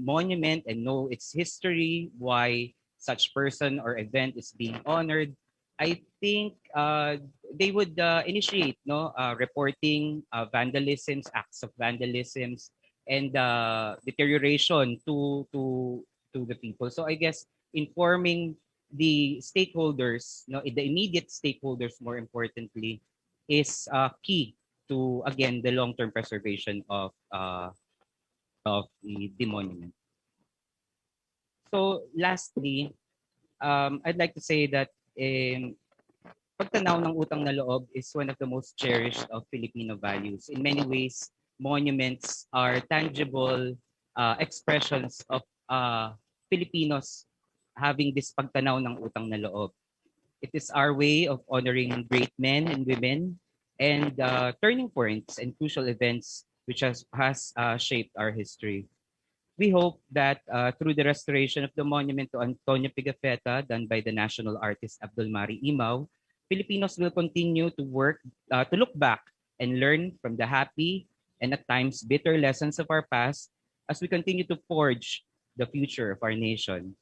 monument and know its history, why such person or event is being honored, I think they would initiate reporting vandalisms, acts of vandalisms, and deterioration to the people. So I guess informing the stakeholders, the immediate stakeholders, more importantly, is key to again the long-term preservation of the monument. So lastly, I'd like to say that pagtanaw ng utang na loob is one of the most cherished of Filipino values. In many ways, monuments are tangible expressions of Filipinos having this pagtanaw ng utang na loob. It is our way of honoring great men and women and turning points and crucial events which has shaped our history. We hope that through the restoration of the monument to Antonio Pigafetta done by the national artist Abdulmari Imao, Filipinos will continue to work to look back and learn from the happy and at times bitter lessons of our past as we continue to forge the future of our nation.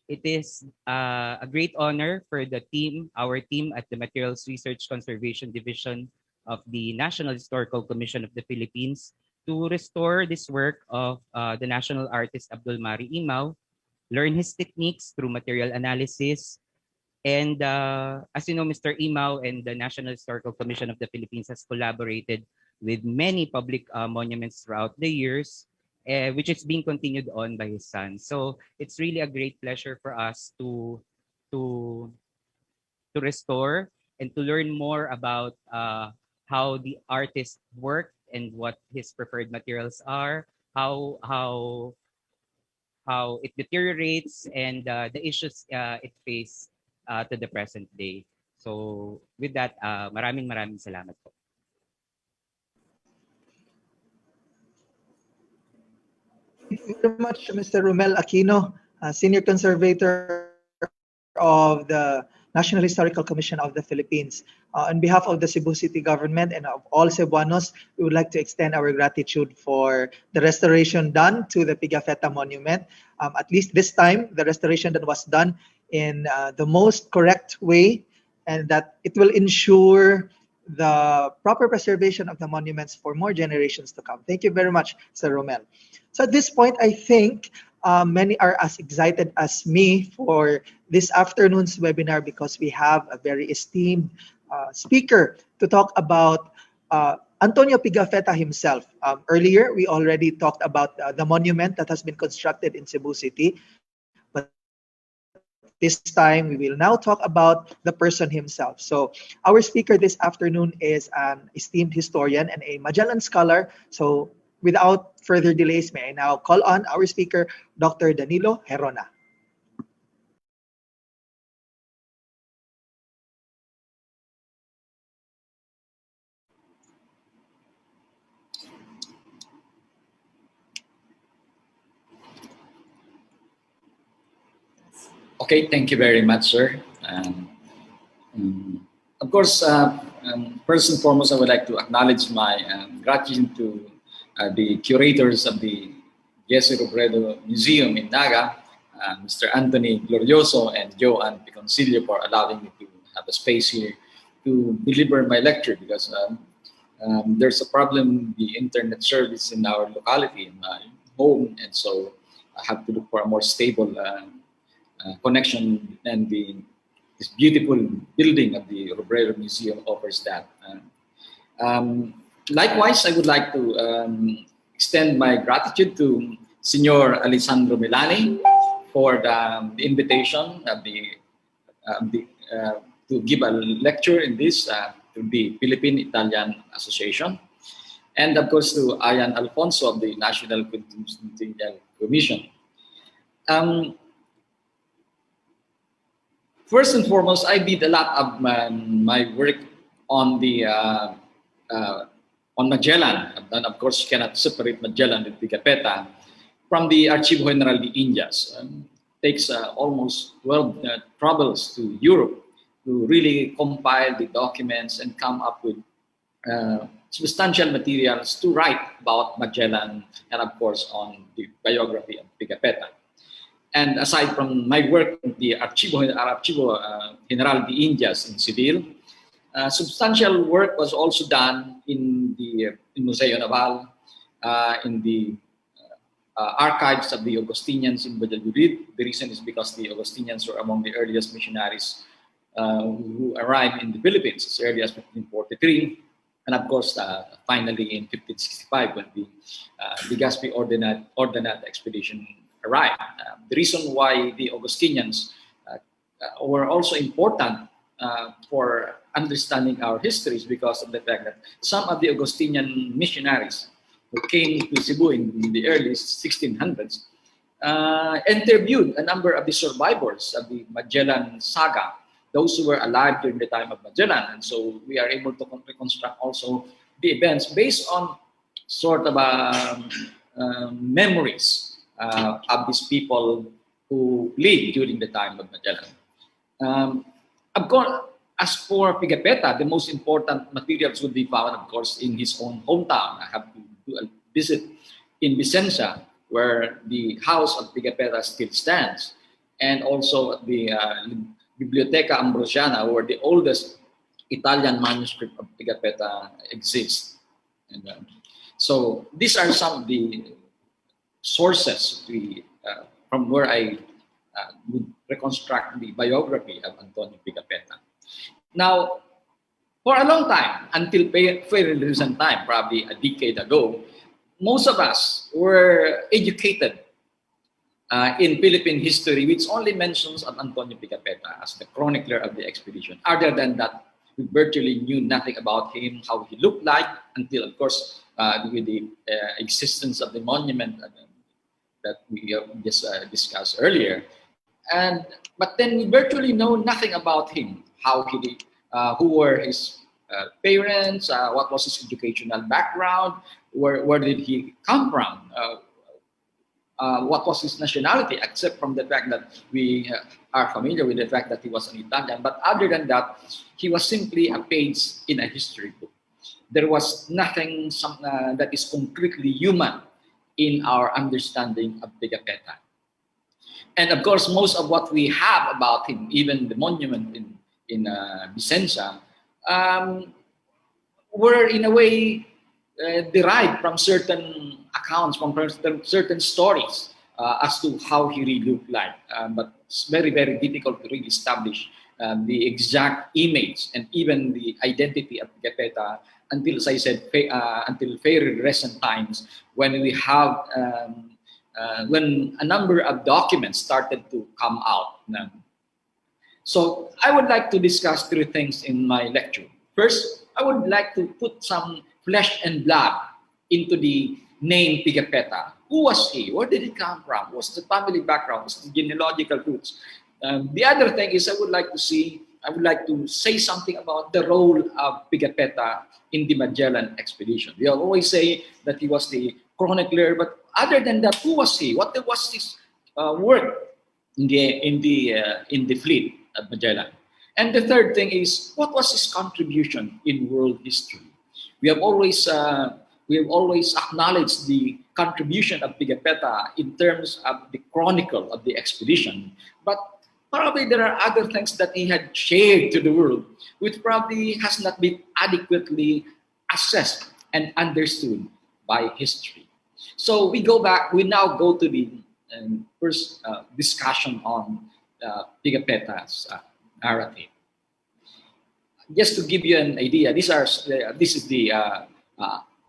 It is a great honor for our team at the Materials Research Conservation Division of the National Historical Commission of the Philippines to restore this work of the national artist Abdulmari Imao, learn his techniques through material analysis. And as you know, Mr. Imao and the National Historical Commission of the Philippines has collaborated with many public monuments throughout the years, which is being continued on by his son. So it's really a great pleasure for us to restore and to learn more about how the artist worked and what his preferred materials are, how it deteriorates, and the issues it faces to the present day. So with that, maraming salamat po. Thank you very much, Mr. Rommel Aquino, Senior Conservator of the National Historical Commission of the Philippines. On behalf of the Cebu City Government and of all Cebuanos, we would like to extend our gratitude for the restoration done to the Pigafetta Monument. At least this time, the restoration that was done in the most correct way, and that it will ensure the proper preservation of the monuments for more generations to come. Thank you very much, Sir Rommel. So at this point, I think many are as excited as me for this afternoon's webinar because we have a very esteemed speaker to talk about Antonio Pigafetta himself. Earlier, we already talked about the monument that has been constructed in Cebu City, but today This time, we will now talk about the person himself. So our speaker this afternoon is an esteemed historian and a Magellan scholar. So without further delays, may I now call on our speaker, Dr. Danilo Gerona. Okay, thank you very much, sir. Of course, first and foremost, I would like to acknowledge my gratitude to the curators of the Jesse Robredo Museum in Naga, Mr. Anthony Glorioso and Joan Piconcillo, for allowing me to have a space here to deliver my lecture, because there's a problem, the internet service in our locality, in my home, and so I have to look for a more stable connection, and this beautiful building of the Robredo Museum offers that. Likewise, I would like to extend my gratitude to Senor Alessandro Milani for the invitation of to give a lecture in this to the Philippine-Italian Association, and of course to Ian Alfonso of the National Quincentennial Commission. First and foremost, I did a lot of my work on the on Magellan, and of course you cannot separate Magellan and Pigafetta from the Archivo General de Indias. Takes almost 12 travels to Europe to really compile the documents and come up with substantial materials to write about Magellan, and of course on the biography of Pigafetta. And aside from my work in the Archivo General de Indias in Seville, substantial work was also done in the Museo Naval, in the archives of the Augustinians in Valladolid. The reason is because the Augustinians were among the earliest missionaries who arrived in the Philippines as early as 1543, and of course finally in 1565 when the Legazpi Ordinate expedition arrived. The reason why the Augustinians were also important for understanding our history is because of the fact that some of the Augustinian missionaries who came to Cebu in the early 1600s interviewed a number of the survivors of the Magellan saga, those who were alive during the time of Magellan. And so we are able to reconstruct also the events based on sort of memories of these people who lived during the time of Magellan. Of course, as for Pigafetta, the most important materials would be found, of course, in his own hometown. I have to do a visit in Vicenza, where the house of Pigafetta still stands, and also at the Biblioteca Ambrosiana, where the oldest Italian manuscript of Pigafetta exists. And, so these are some of the sources from where I would reconstruct the biography of Antonio Pigafetta. Now, for a long time, until very recent time, probably a decade ago, most of us were educated in Philippine history, which only mentions of Antonio Pigafetta as the chronicler of the expedition. Other than that, we virtually knew nothing about him, how he looked like, until, of course, with the existence of the monument that we just discussed earlier. But then we virtually know nothing about him, how he, who were his parents, what was his educational background, where did he come from, what was his nationality, except from the fact that we are familiar with the fact that he was an Italian. But other than that, he was simply a page in a history book. There was nothing that is concretely human in our understanding of Pigafetta. And of course, most of what we have about him, even the monument in Vicenza, were in a way derived from certain accounts, from certain stories as to how he really looked like. But it's very, very difficult to really establish the exact image and even the identity of Pigafetta until, as I said, until very recent times, when we have when a number of documents started to come out So I would like to discuss three things in my lecture. First, I would like to put some flesh and blood into the name Pigafetta. Who was he? Where did he come from? What's the family background? What's the genealogical roots? The other thing is I would like to say something about the role of Pigafetta in the Magellan expedition. We always say that he was the chronicler, but other than that, who was he? What was his work in the fleet at Magellan? And the third thing is, what was his contribution in world history? We have always acknowledged the contribution of Pigafetta in terms of the chronicle of the expedition, but probably there are other things that he had shared to the world, which probably has not been adequately assessed and understood by history. So we now go to the first discussion on Pigafetta's narrative. Just to give you an idea, this is the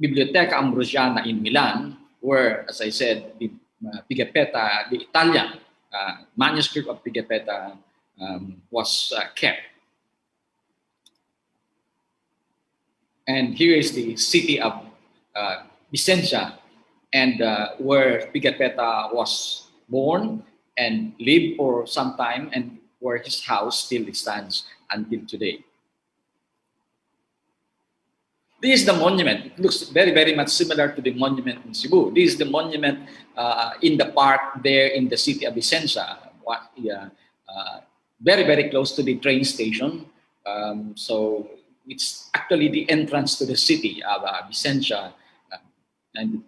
Biblioteca Ambrosiana in Milan, where, as I said, the Pigafetta, the Italian manuscript of Pigafetta was kept. And here is the city of Vicenza, and where Pigafetta was born and lived for some time, and where his house still stands until today. This is the monument. It looks very, very much similar to the monument in Cebu. This is the monument in the park there in the city of Vicenza, very, very close to the train station. So it's actually the entrance to the city of Vicenza, and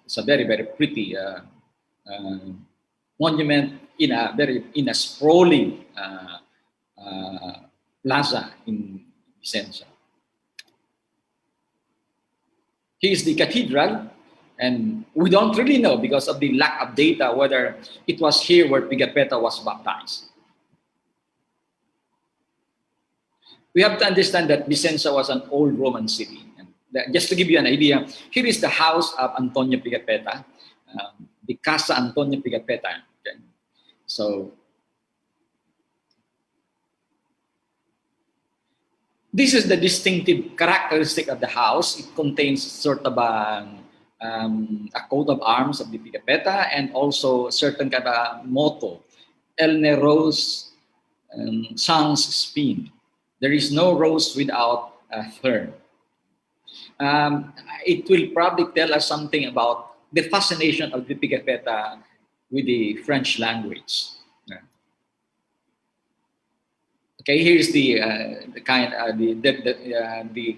it's a very, very pretty monument in a sprawling plaza in Vicenza. Here's the cathedral, and we don't really know because of the lack of data whether it was here where Pigafetta was baptized. We have to understand that Vicenza was an old Roman city. And just to give you an idea, here is the house of Antonio Pigafetta, the Casa Antonio Pigafetta. Okay. So this is the distinctive characteristic of the house. It contains sort of a coat of arms of the Pigafetta and also a certain kind of motto, El ne rose sans spin. There is no rose without a thorn. It will probably tell us something about the fascination of the Pigafetta with the French language. Okay, here's the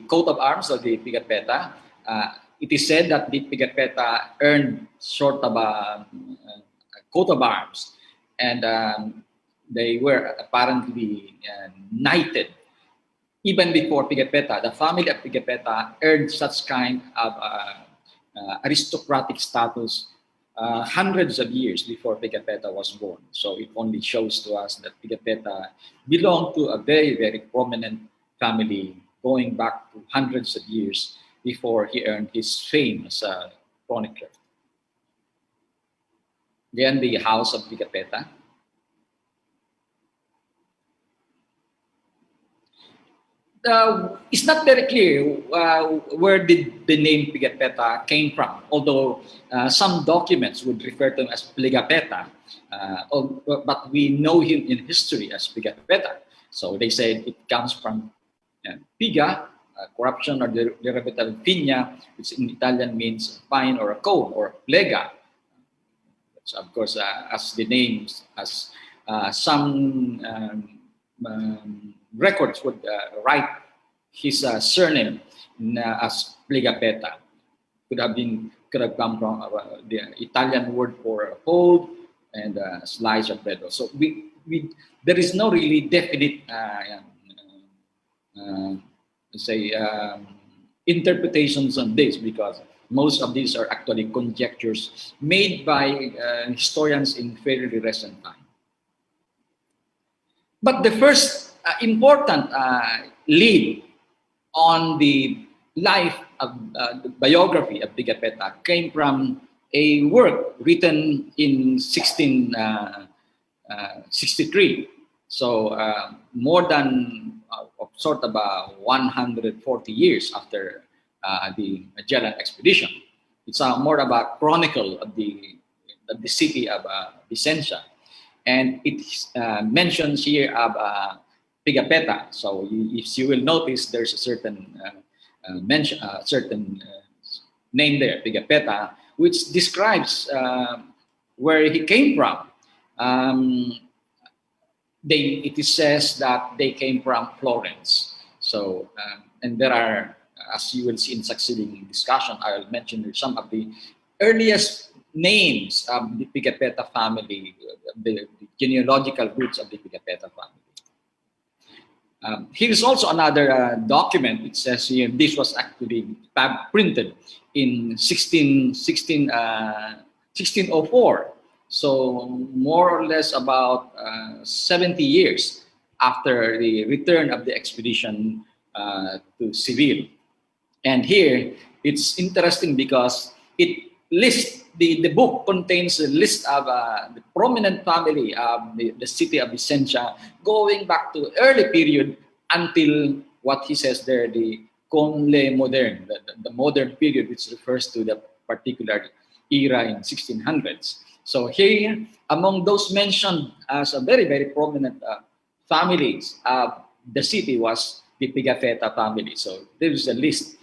coat of arms of the Pigafetta. It is said that the Pigafetta earned sort of a coat of arms, and they were apparently knighted. Even before Pigafetta, the family of Pigafetta earned such kind of aristocratic status hundreds of years before Pigafetta was born. So it only shows to us that Pigafetta belonged to a very, very prominent family going back to hundreds of years before he earned his fame as a chronicler. Then the house of Pigafetta. It's not very clear where did the name Pigafetta came from, although some documents would refer to him as Pigafetta, but we know him in history as Pigafetta. So they said it comes from piga, corruption or derivative of figna, which in Italian means pine or a cone, or plega. So of course, as the name, as some records would write his surname as Pigafetta. Could have come from the Italian word for hold and slice of bread. So there is no really definite interpretations on this, because most of these are actually conjectures made by historians in fairly recent time. But the first important lead on the life of the biography of Pigafetta came from a work written in 1663. So more than sort of 140 years after the Magellan expedition. It's more of a chronicle of the city of Vicenza. And it mentions here of Pigafetta. So if you will notice, there's a certain name there, Pigafetta, which describes where he came from. It says that they came from Florence. So, and there are, as you will see in succeeding discussion, I will mention some of the earliest names of the Pigafetta family, the genealogical roots of the Pigafetta family. Here is also another document. It says here, this was actually printed in 1604. So more or less about 70 years after the return of the expedition to Seville. And here, it's interesting because it lists, the book contains a list of the prominent family of the city of Vicenza, going back to early period until what he says there, the Conle Modern, the modern period, which refers to the particular era in 1600s. So here, among those mentioned as a very, very prominent families of the city was the Pigafetta family. So there is a list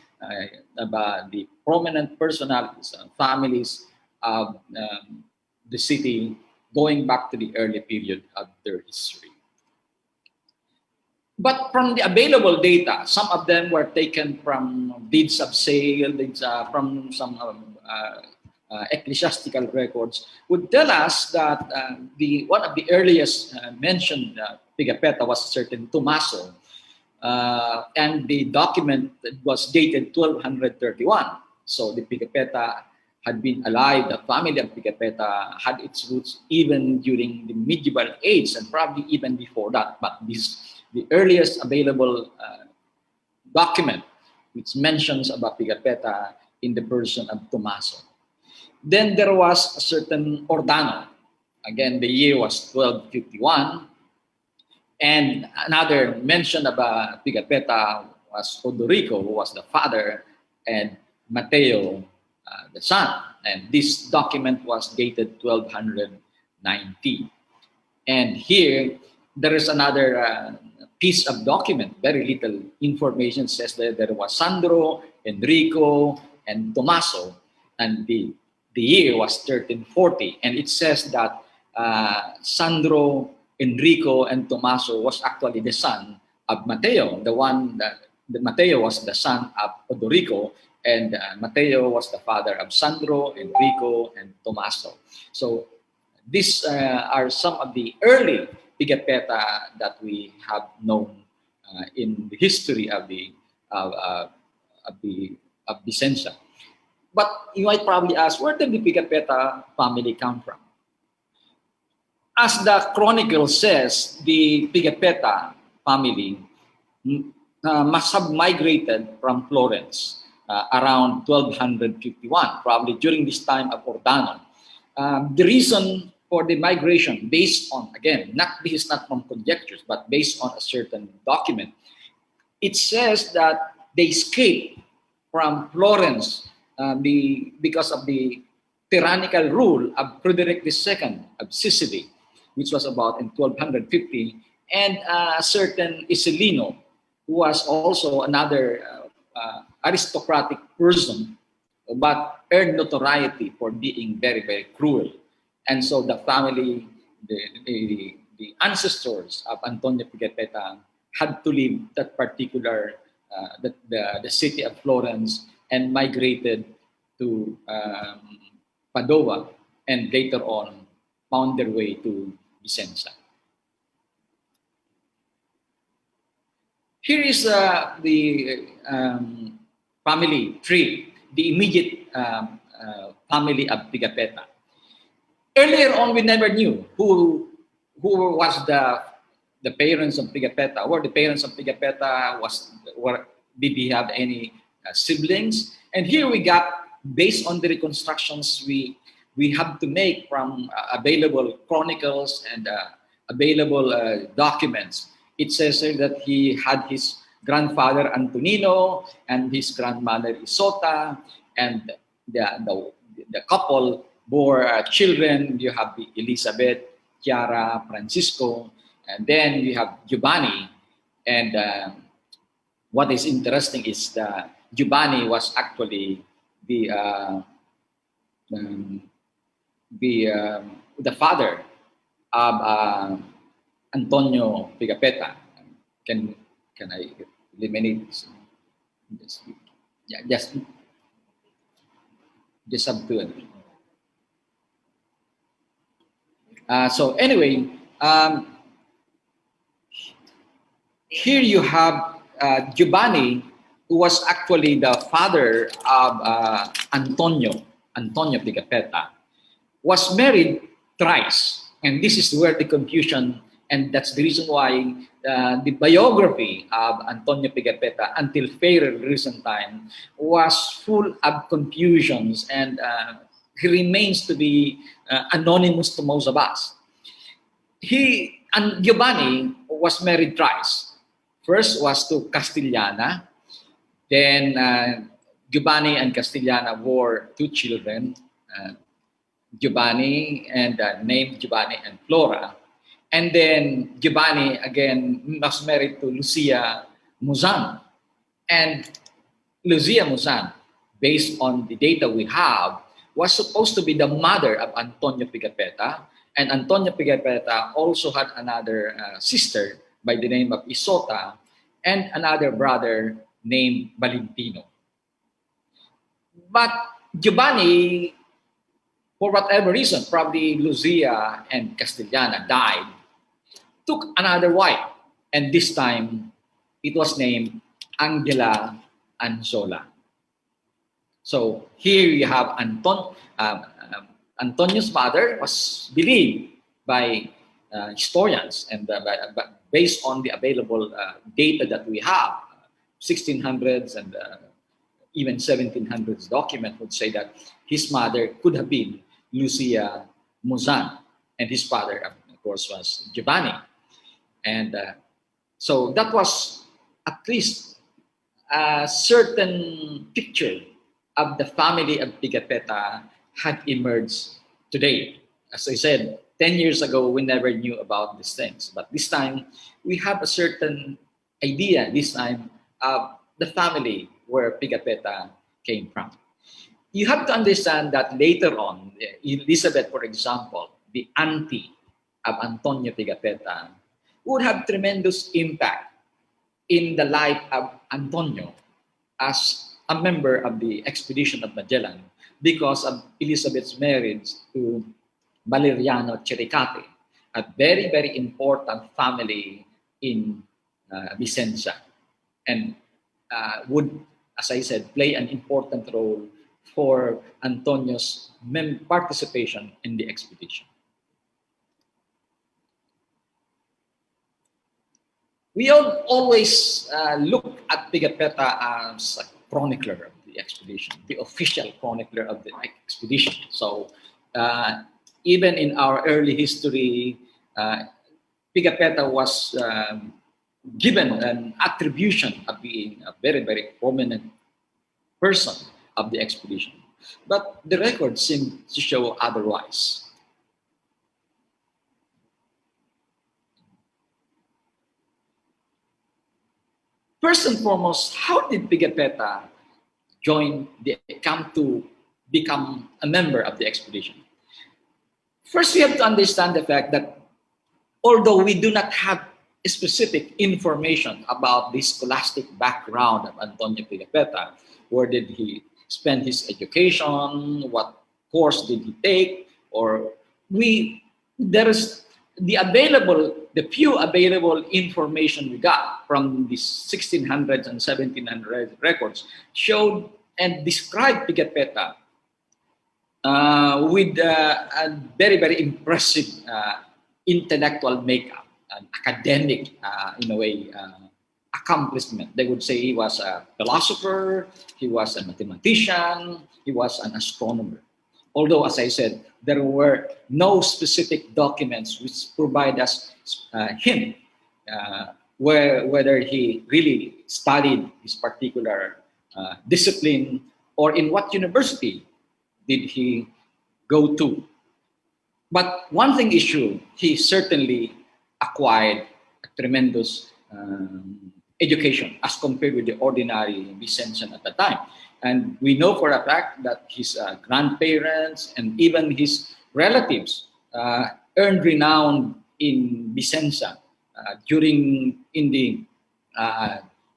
about the prominent personalities and families of the city going back to the early period of their history. But from the available data, some of them were taken from deeds of sale, from some ecclesiastical records, would tell us that one of the earliest mentioned Pigafetta was a certain Tommaso, and the document was dated 1231. So the Pigafetta had been alive. The family of Pigafetta had its roots even during the medieval age and probably even before that. But the earliest available document which mentions about Pigafetta in the person of Tommaso. Then there was a certain Ordano. Again, the year was 1251. And another mention about Pigafetta was Odorico, who was the father, and Matteo, the son. And this document was dated 1290. And here, there is another piece of document. Very little information says that there was Sandro, Enrico, and Tommaso. And the year was 1340. And it says that Sandro, Enrico, and Tommaso was actually the son of Matteo. Matteo was the son of Odorico, and Matteo was the father of Sandro, Enrico, and Tommaso. So these are some of the early Pigafetta that we have known in the history of Vicenza. But you might probably ask, where did the Pigafetta family come from? As the chronicle says, the Pigafetta family must have migrated from Florence around 1251, probably during this time of Ordano. The reason for the migration, based on, again, this is not from conjectures, but based on a certain document, it says that they escaped from Florence because of the tyrannical rule of Frederick II of Sicily, which was about in 1250, and a certain Isilino, who was also another aristocratic person, but earned notoriety for being very, very cruel. And so the family, the ancestors of Antonio Pigafetta had to leave that particular, the city of Florence, and migrated to Padova, and later on found their way to Vicenza. Here is the family tree, the immediate family of Pigafetta. Earlier on, we never knew who was the parents of Pigafetta. Were the parents of Pigafetta, did he have any siblings? And here we got, based on the reconstructions we have to make from available chronicles and available documents, it says here that he had his grandfather Antonino and his grandmother Isota, and the couple bore children. You have Elizabeth, Chiara, Francisco, and then you have Giovanni. And what is interesting is that Giovanni was actually the father of Antonio Pigafetta. Can I eliminate this? Yeah, just have to. So anyway, here you have Giovanni, who was actually the father of Antonio Pigafetta, was married thrice. And this is where the confusion, and that's the reason why the biography of Antonio Pigafetta until fairly recent time was full of confusions, and he remains to be anonymous to most of us. Giovanni was married thrice. First was to Castellana. Then Giovanni and Castellana bore two children, Giovanni and named Giovanni and Flora. And then Giovanni again was married to Lucia Muzan. And Lucia Muzan, based on the data we have, was supposed to be the mother of Antonio Pigafetta. And Antonio Pigafetta also had another sister by the name of Isota and another brother named Valentino. But Giovanni, for whatever reason, probably Lucia and Castellana died, took another wife, and this time it was named Angela Anzola. So here you have Antonio's mother was believed by historians, and based on the available data that we have, 1600s and even 1700s document would say that his mother could have been Lucia Muzan, and his father, of course, was Giovanni. And so that was at least a certain picture of the family of Pigafetta had emerged today. As I said, 10 years ago, we never knew about these things. But this time, we have a certain idea, this time, of the family where Pigafetta came from. You have to understand that later on, Elizabeth, for example, the auntie of Antonio Pigafetta, would have tremendous impact in the life of Antonio as a member of the expedition of Magellan because of Elizabeth's marriage to Valeriano Chiricate, a very, very important family in Vicenza, and would, as I said, play an important role for Antonio's participation in the expedition. We always look at Pigafetta as a chronicler of the expedition, the official chronicler of the expedition. So even in our early history, Pigafetta was given an attribution of being a very, very prominent person of the expedition. But the records seem to show otherwise. First and foremost, how did Pigafetta come to become a member of the expedition? First, we have to understand the fact that although we do not have specific information about the scholastic background of Antonio Pigafetta, where did he spend his education, what course did he take, or there is the few available information we got from the 1600s and 1700s records showed and described Pigafetta with a very, very impressive intellectual makeup, an academic, in a way, accomplishment. They would say he was a philosopher, he was a mathematician, he was an astronomer. Although, as I said, there were no specific documents which provide us hint whether he really studied this particular discipline or in what university did he go to. But one thing is true, he certainly acquired a tremendous education as compared with the ordinary Vicentian at the time. And we know for a fact that his grandparents and even his relatives earned renown in Vicenza in the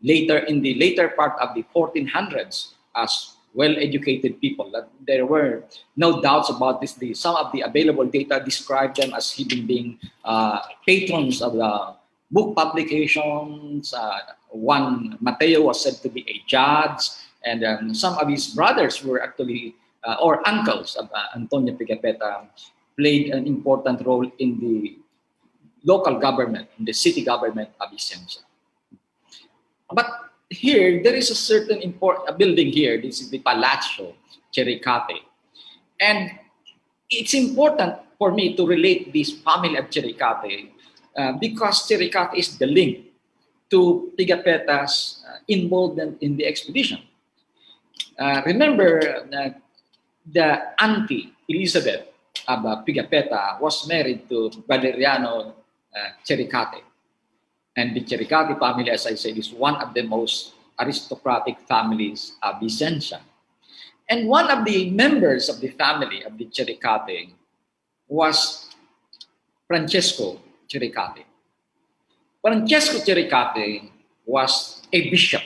later part of the 1400s as well-educated people. That there were no doubts about this. Some of the available data describe them as even being patrons of the book publications. One, Mateo, was said to be a judge, and some of his brothers were actually, or uncles of Antonio Pigafetta, played an important role in the local government, in the city government of Vicenza. But here, there is a certain important building here. This is the Palazzo Chericate. And it's important for me to relate this family of Chericate because Chericate is the link to Pigafetta's involvement in the expedition. Remember, the auntie, Elizabeth of Pigafetta, was married to Valeriano Chericate. And the Chericate family, as I said, is one of the most aristocratic families of Vicenza. And one of the members of the family of the Chericate was Francesco Chericate. Francesco Chericate was a bishop,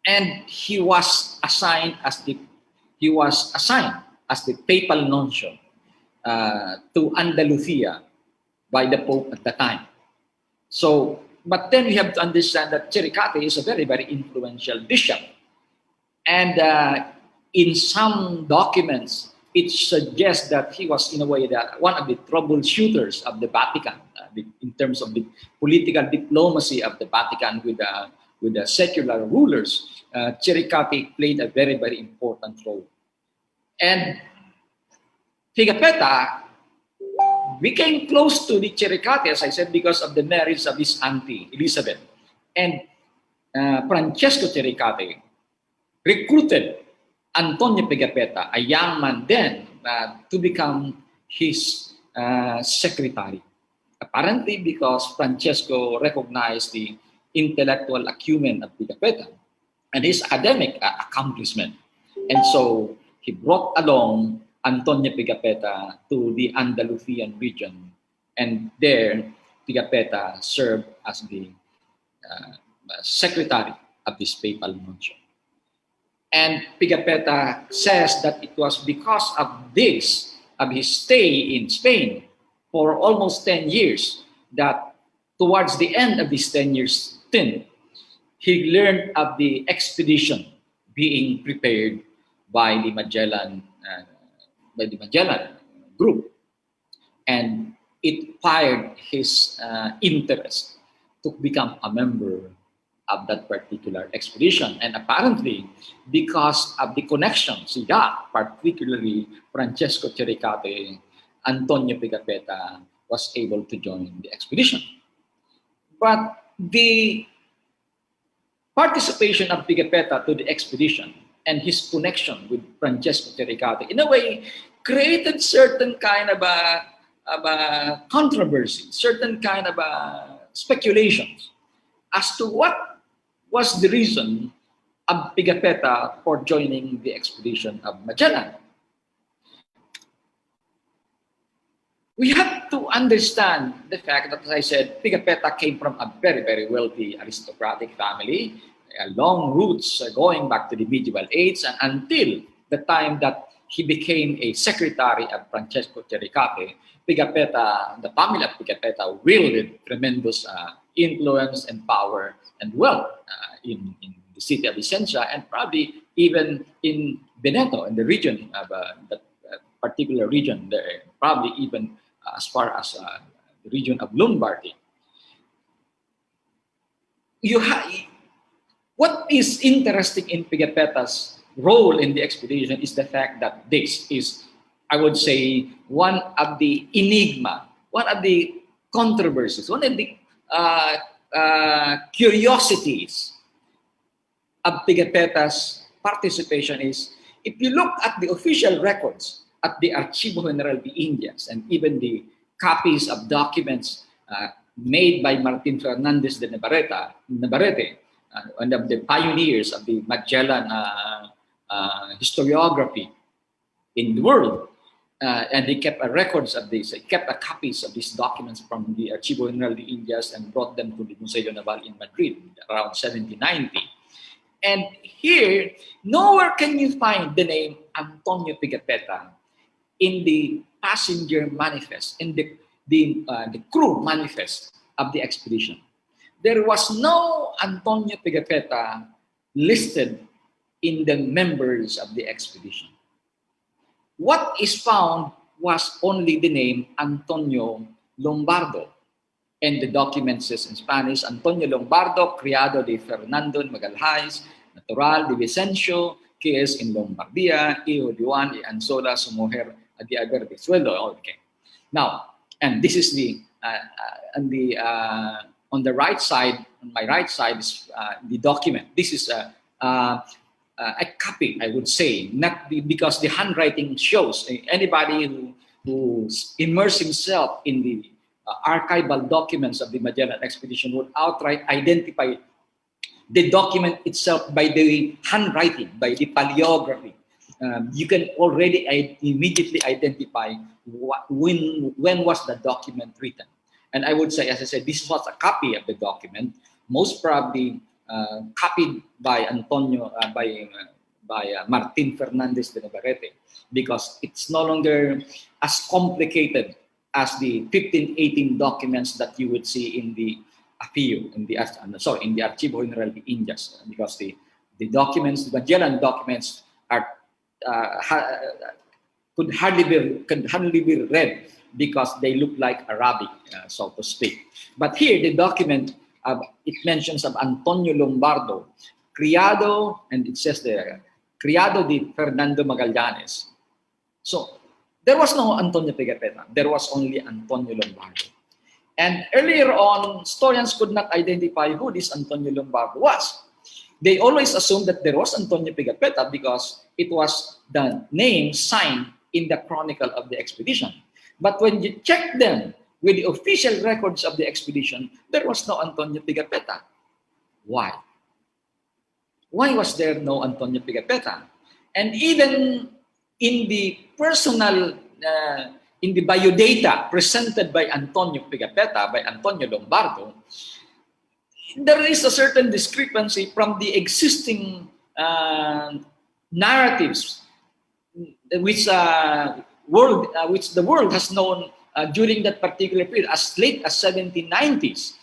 and he was assigned as the papal nuncio to Andalusia by the Pope at the time. So, but then we have to understand that Chericate is a very, very influential bishop. And in some documents, it suggests that he was, in a way, one of the troubleshooters of the Vatican in terms of the political diplomacy of the Vatican with the secular rulers. Chericate played a very, very important role. And Pigafetta became close to the Chericate, as I said, because of the marriage of his auntie, Elizabeth. And Francesco Chericate recruited Antonio Pigafetta, a young man then, to become his secretary. Apparently because Francesco recognized the intellectual acumen of Pigafetta and his academic accomplishment. And so he brought along Antonio Pigafetta to the Andalusian region. And there, Pigafetta served as the secretary of this papal nuncio. And Pigafetta says that it was because of this, of his stay in Spain for almost 10 years, that towards the end of this 10 years stint, he learned of the expedition being prepared by the Magellan group. And it fired his interest to become a member of that particular expedition. And apparently, because of the connections he got, particularly Francesco Chericate, Antonio Pigafetta was able to join the expedition. But the participation of Pigafetta to the expedition and his connection with Francesco Chericate, in a way, created certain kind of a controversy, certain kind of speculations as to what was the reason of Pigafetta for joining the expedition of Magellan. We have to understand the fact that, as I said, Pigafetta came from a very, very wealthy aristocratic family, long roots going back to the medieval age, and until the time that he became a secretary of Francesco Chericate, Pigafetta, the family of Pigafetta, wielded tremendous influence and power and wealth in the city of Vicenza, and probably even in Veneto, in the region of that particular region there, probably even as far as the region of Lombardy. What is interesting in Pigafetta's role in the expedition is the fact that this is, I would say, one of the enigma, one of the controversies, one of the curiosities of Pigafetta's participation is, if you look at the official records at the Archivo General de Indias and even the copies of documents made by Martin Fernandez de Navarrete, one of the pioneers of the Magellan historiography in the world, and he kept records of this. He kept copies of these documents from the Archivo General de Indias and brought them to the Museo Naval in Madrid around 1790. And here, nowhere can you find the name Antonio Pigafetta in the passenger manifest, in the crew manifest of the expedition. There was no Antonio Pigafetta listed in the members of the expedition. What is found was only the name Antonio Lombardo. And the document says in Spanish, Antonio Lombardo, criado de Fernando Magalhães, natural de Vicencio, que es en Lombardía, hijo de Juan y Anzola, su mujer, de haber de sueldo. Okay. Now, and this is the, on the right side, on my right side is the document. This is a copy, I would say, not because the handwriting shows. Anybody who immerses himself in the archival documents of the Magellan expedition would outright identify the document itself by the handwriting, by the paleography. You can already immediately identify when was the document written. And I would say, as I said, this was a copy of the document, most probably copied by Antonio, by Martin Fernandez de Navarrete, because it's no longer as complicated as the 1518 documents that you would see in the AFIO, in the Archivo General de Indias, because the documents, the Magellan documents, are could hardly be read because they look like Arabic, so to speak. But here, the document, it mentions of Antonio Lombardo, criado, and it says there, criado de Fernando Magallanes. So there was no Antonio Pigafetta. There was only Antonio Lombardo. And earlier on, historians could not identify who this Antonio Lombardo was. They always assumed that there was Antonio Pigafetta because it was the name signed in the chronicle of the expedition. But when you check them with the official records of the expedition, there was no Antonio Pigafetta. Why? Why was there no Antonio Pigafetta? And even in the personal, in the biodata presented by Antonio Pigafetta, by Antonio Lombardo, there is a certain discrepancy from the existing narratives which the world has known during that particular period, as late as 1790s,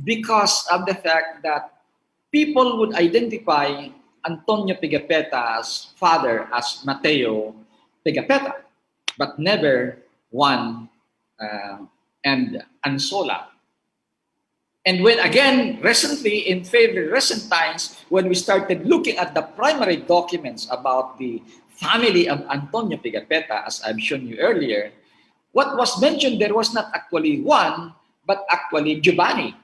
because of the fact that people would identify Antonio Pigafetta's father as Mateo Pigafetta, but never Juan and Anzola. And when again, recently, in fairly recent times, when we started looking at the primary documents about the family of Antonio Pigafetta, as I've shown you earlier, what was mentioned there was not actually Juan, but actually Giovanni.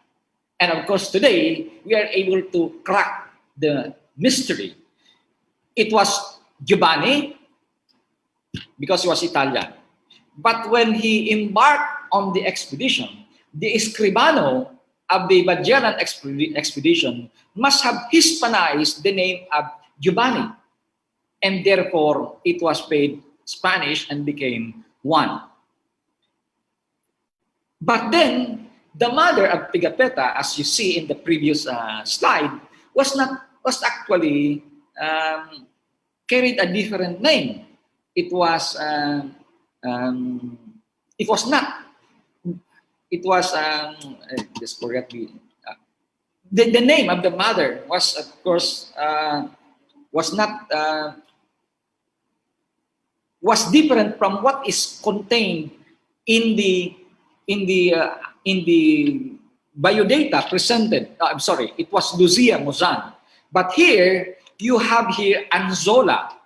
And of course, today, we are able to crack the mystery. It was Giovanni, because he was Italian. But when he embarked on the expedition, the escribano of the Magellan expedition must have Hispanized the name of Giovanni. And therefore, it was paid Spanish and became Juan. But then, the mother of Pigafetta, as you see in the previous slide, was actually carried a different name. It was just correctly. The name of the mother was, of course, was different from what is contained in the biodata presented. I'm sorry, it was Lucia Mozan. But here, you have here Anzola.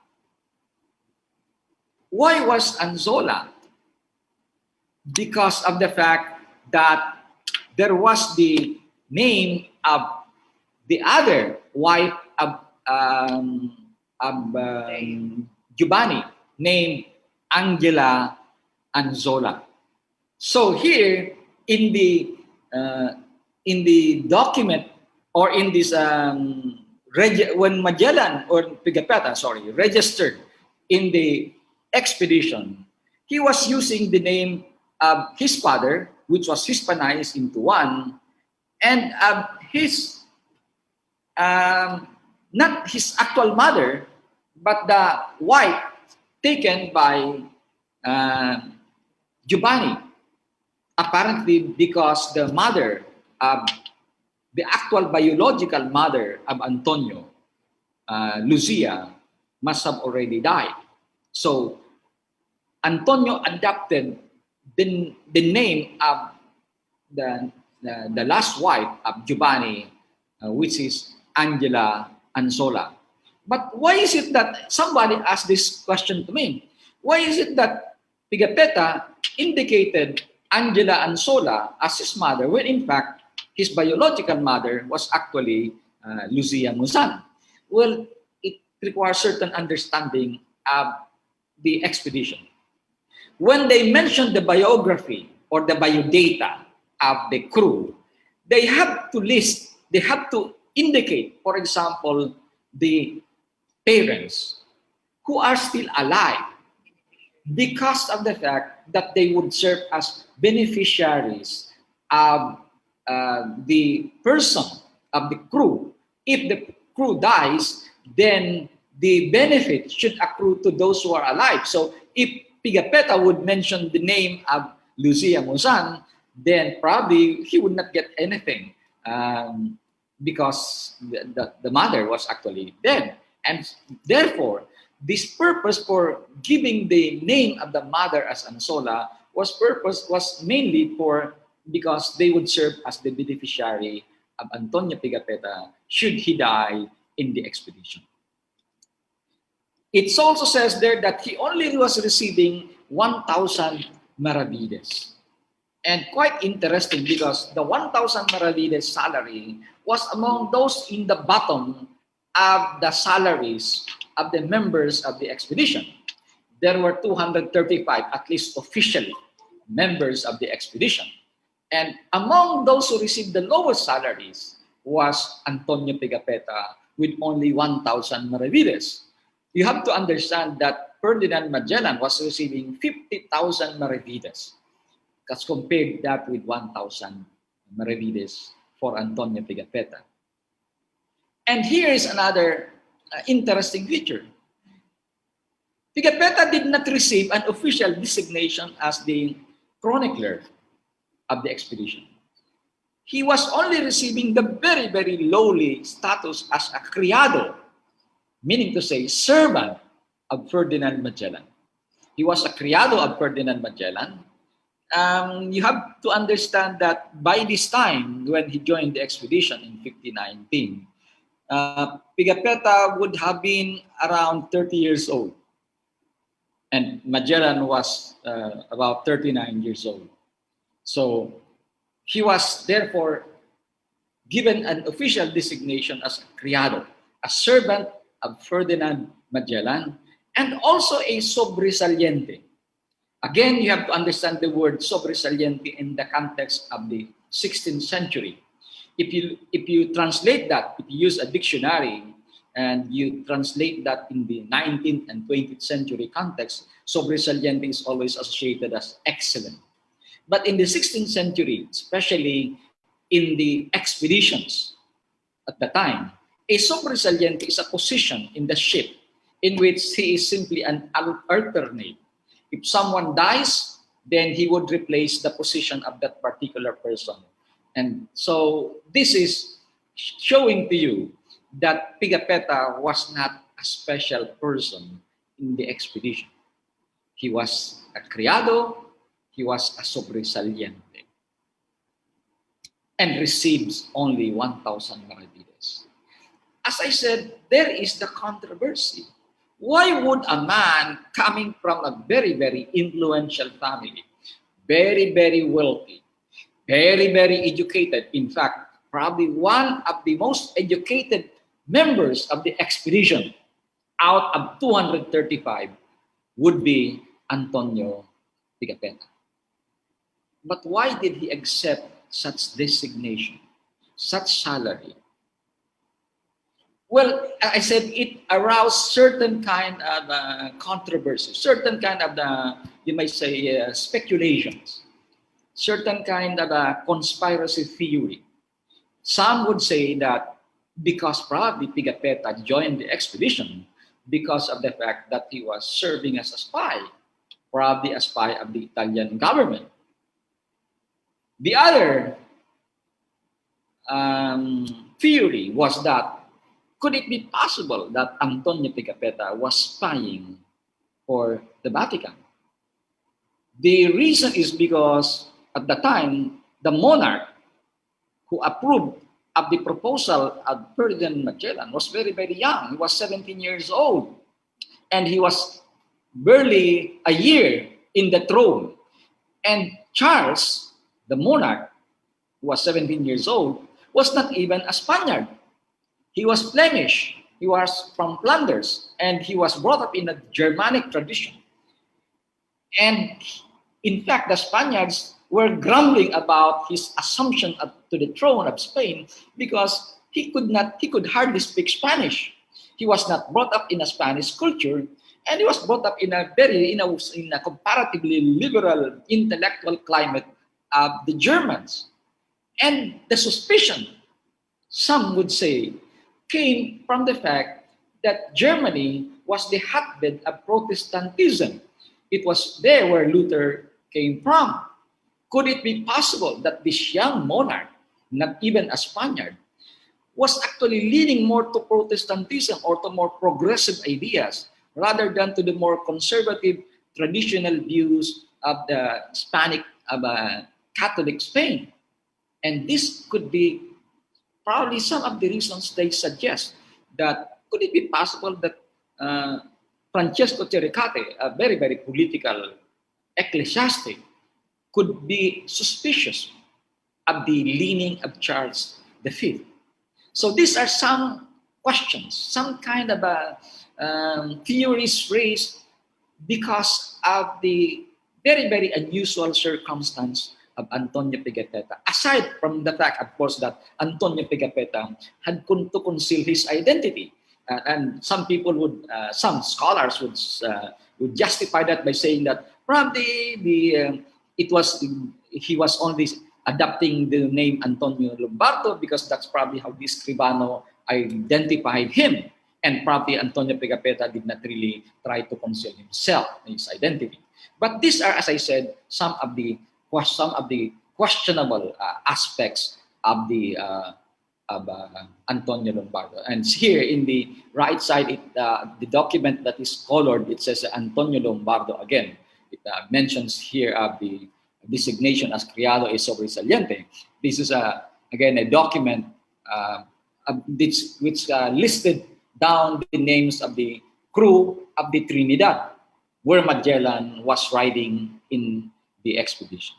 Why was Anzola? Because of the fact that there was the name of the other wife of Giovanni, named Angela Anzola. So here in the document, or in this when Magellan or Pigafetta, registered in the expedition, he was using the name of his father, which was Hispanized into one, and his not his actual mother, but the wife taken by Giovanni, apparently because the mother of the actual biological mother of Antonio, Lucia, must have already died. So Antonio adopted the name of the last wife of Giovanni, which is Angela Anzola. But why is it that somebody asked this question to me? Why is it that Pigafetta indicated Angela Anzola as his mother when in fact his biological mother was actually Lucia Musan? Well, it requires certain understanding of the expedition. When they mention the biography or the biodata of the crew, they have to list, they have to indicate, for example, the parents who are still alive, because of the fact that they would serve as beneficiaries of the person of the crew. If the crew dies, then the benefit should accrue to those who are alive. So if Pigafetta would mention the name of Lucia Musan, then probably he would not get anything because the mother was actually dead. And therefore, this purpose for giving the name of the mother as Anzola was mainly because they would serve as the beneficiary of Antonio Pigafetta should he die in the expedition. It also says there that he only was receiving 1,000 maravedis. And quite interesting because the 1,000 maravedis salary was among those in the bottom of the salaries of the members of the expedition. There were 235, at least officially, members of the expedition. And among those who received the lowest salaries was Antonio Pigafetta with only 1,000 maravedis. You have to understand that Ferdinand Magellan was receiving 50,000 maravedis, as compared that with 1,000 maravedis for Antonio Pigafetta. And here is another interesting feature. Pigafetta did not receive an official designation as the chronicler of the expedition. He was only receiving the very, very lowly status as a criado, meaning to say servant of Ferdinand Magellan. He was a criado of Ferdinand Magellan. You have to understand that by this time, when he joined the expedition in 1519, Pigafetta would have been around 30 years old. And Magellan was about 39 years old. So he was therefore given an official designation as a criado, a servant of Ferdinand Magellan, and also a sobresaliente. Again, you have to understand the word sobresaliente in the context of the 16th century. If you translate that, if you use a dictionary and you translate that in the 19th and 20th century context, sobresaliente is always associated as excellent. But in the 16th century, especially in the expeditions at the time, a sobresaliente is a position in the ship in which he is simply an alternate. If someone dies, then he would replace the position of that particular person. And so this is showing to you that Pigafetta was not a special person in the expedition. He was a criado, he was a sobresaliente, and receives only 1,000 maravedis. as I said, there is the controversy. Why would a man coming from a very, very influential family, very, very wealthy, very, very educated, in fact, probably one of the most educated members of the expedition out of 235 would be Antonio Pigafetta. But why did he accept such designation, such salary? Well, I said it aroused certain kind of controversy, certain kind of, you might say, speculations, certain kind of conspiracy theory. Some would say that because probably Pigafetta joined the expedition because of the fact that he was serving as a spy, probably a spy of the Italian government. The other theory was that could it be possible that Antonio Pigafetta was spying for the Vatican? The reason is because at the time, the monarch who approved of the proposal of Ferdinand Magellan was very, very young. He was 17 years old. And he was barely a year in the throne. And Charles, the monarch, who was 17 years old, was not even a Spaniard. He was Flemish. He was from Flanders. And he was brought up in a Germanic tradition. And in fact, the Spaniards were grumbling about his assumption to the throne of Spain because he could hardly speak Spanish. He was not brought up in a Spanish culture, and he was brought up in a comparatively liberal intellectual climate of the Germans. And the suspicion, some would say, came from the fact that Germany was the hotbed of Protestantism. It was there where Luther came from. Could it be possible that this young monarch, not even a Spaniard, was actually leaning more to Protestantism or to more progressive ideas rather than to the more conservative traditional views of the Catholic Spain? And this could be probably some of the reasons they suggest that could it be possible that Francesco Cericate, a very, very political ecclesiastic, could be suspicious of the leaning of Charles V. So these are some questions, some kind of theories raised because of the very, very unusual circumstance of Antonio Pigafetta. Aside from the fact, of course, that Antonio Pigafetta had to conceal his identity. And some people would, some scholars would justify that by saying that probably he was only adopting the name Antonio Lombardo because that's probably how the Scribano identified him. And probably Antonio Pigafetta did not really try to conceal himself, his identity. But these are, as I said, some of the questionable aspects of the Antonio Lombardo. And here in the right side, the document that is colored, it says Antonio Lombardo again. It mentions here of the designation as criado e sobresaliente. This is again a document which listed down the names of the crew of the Trinidad, where Magellan was riding in the expedition.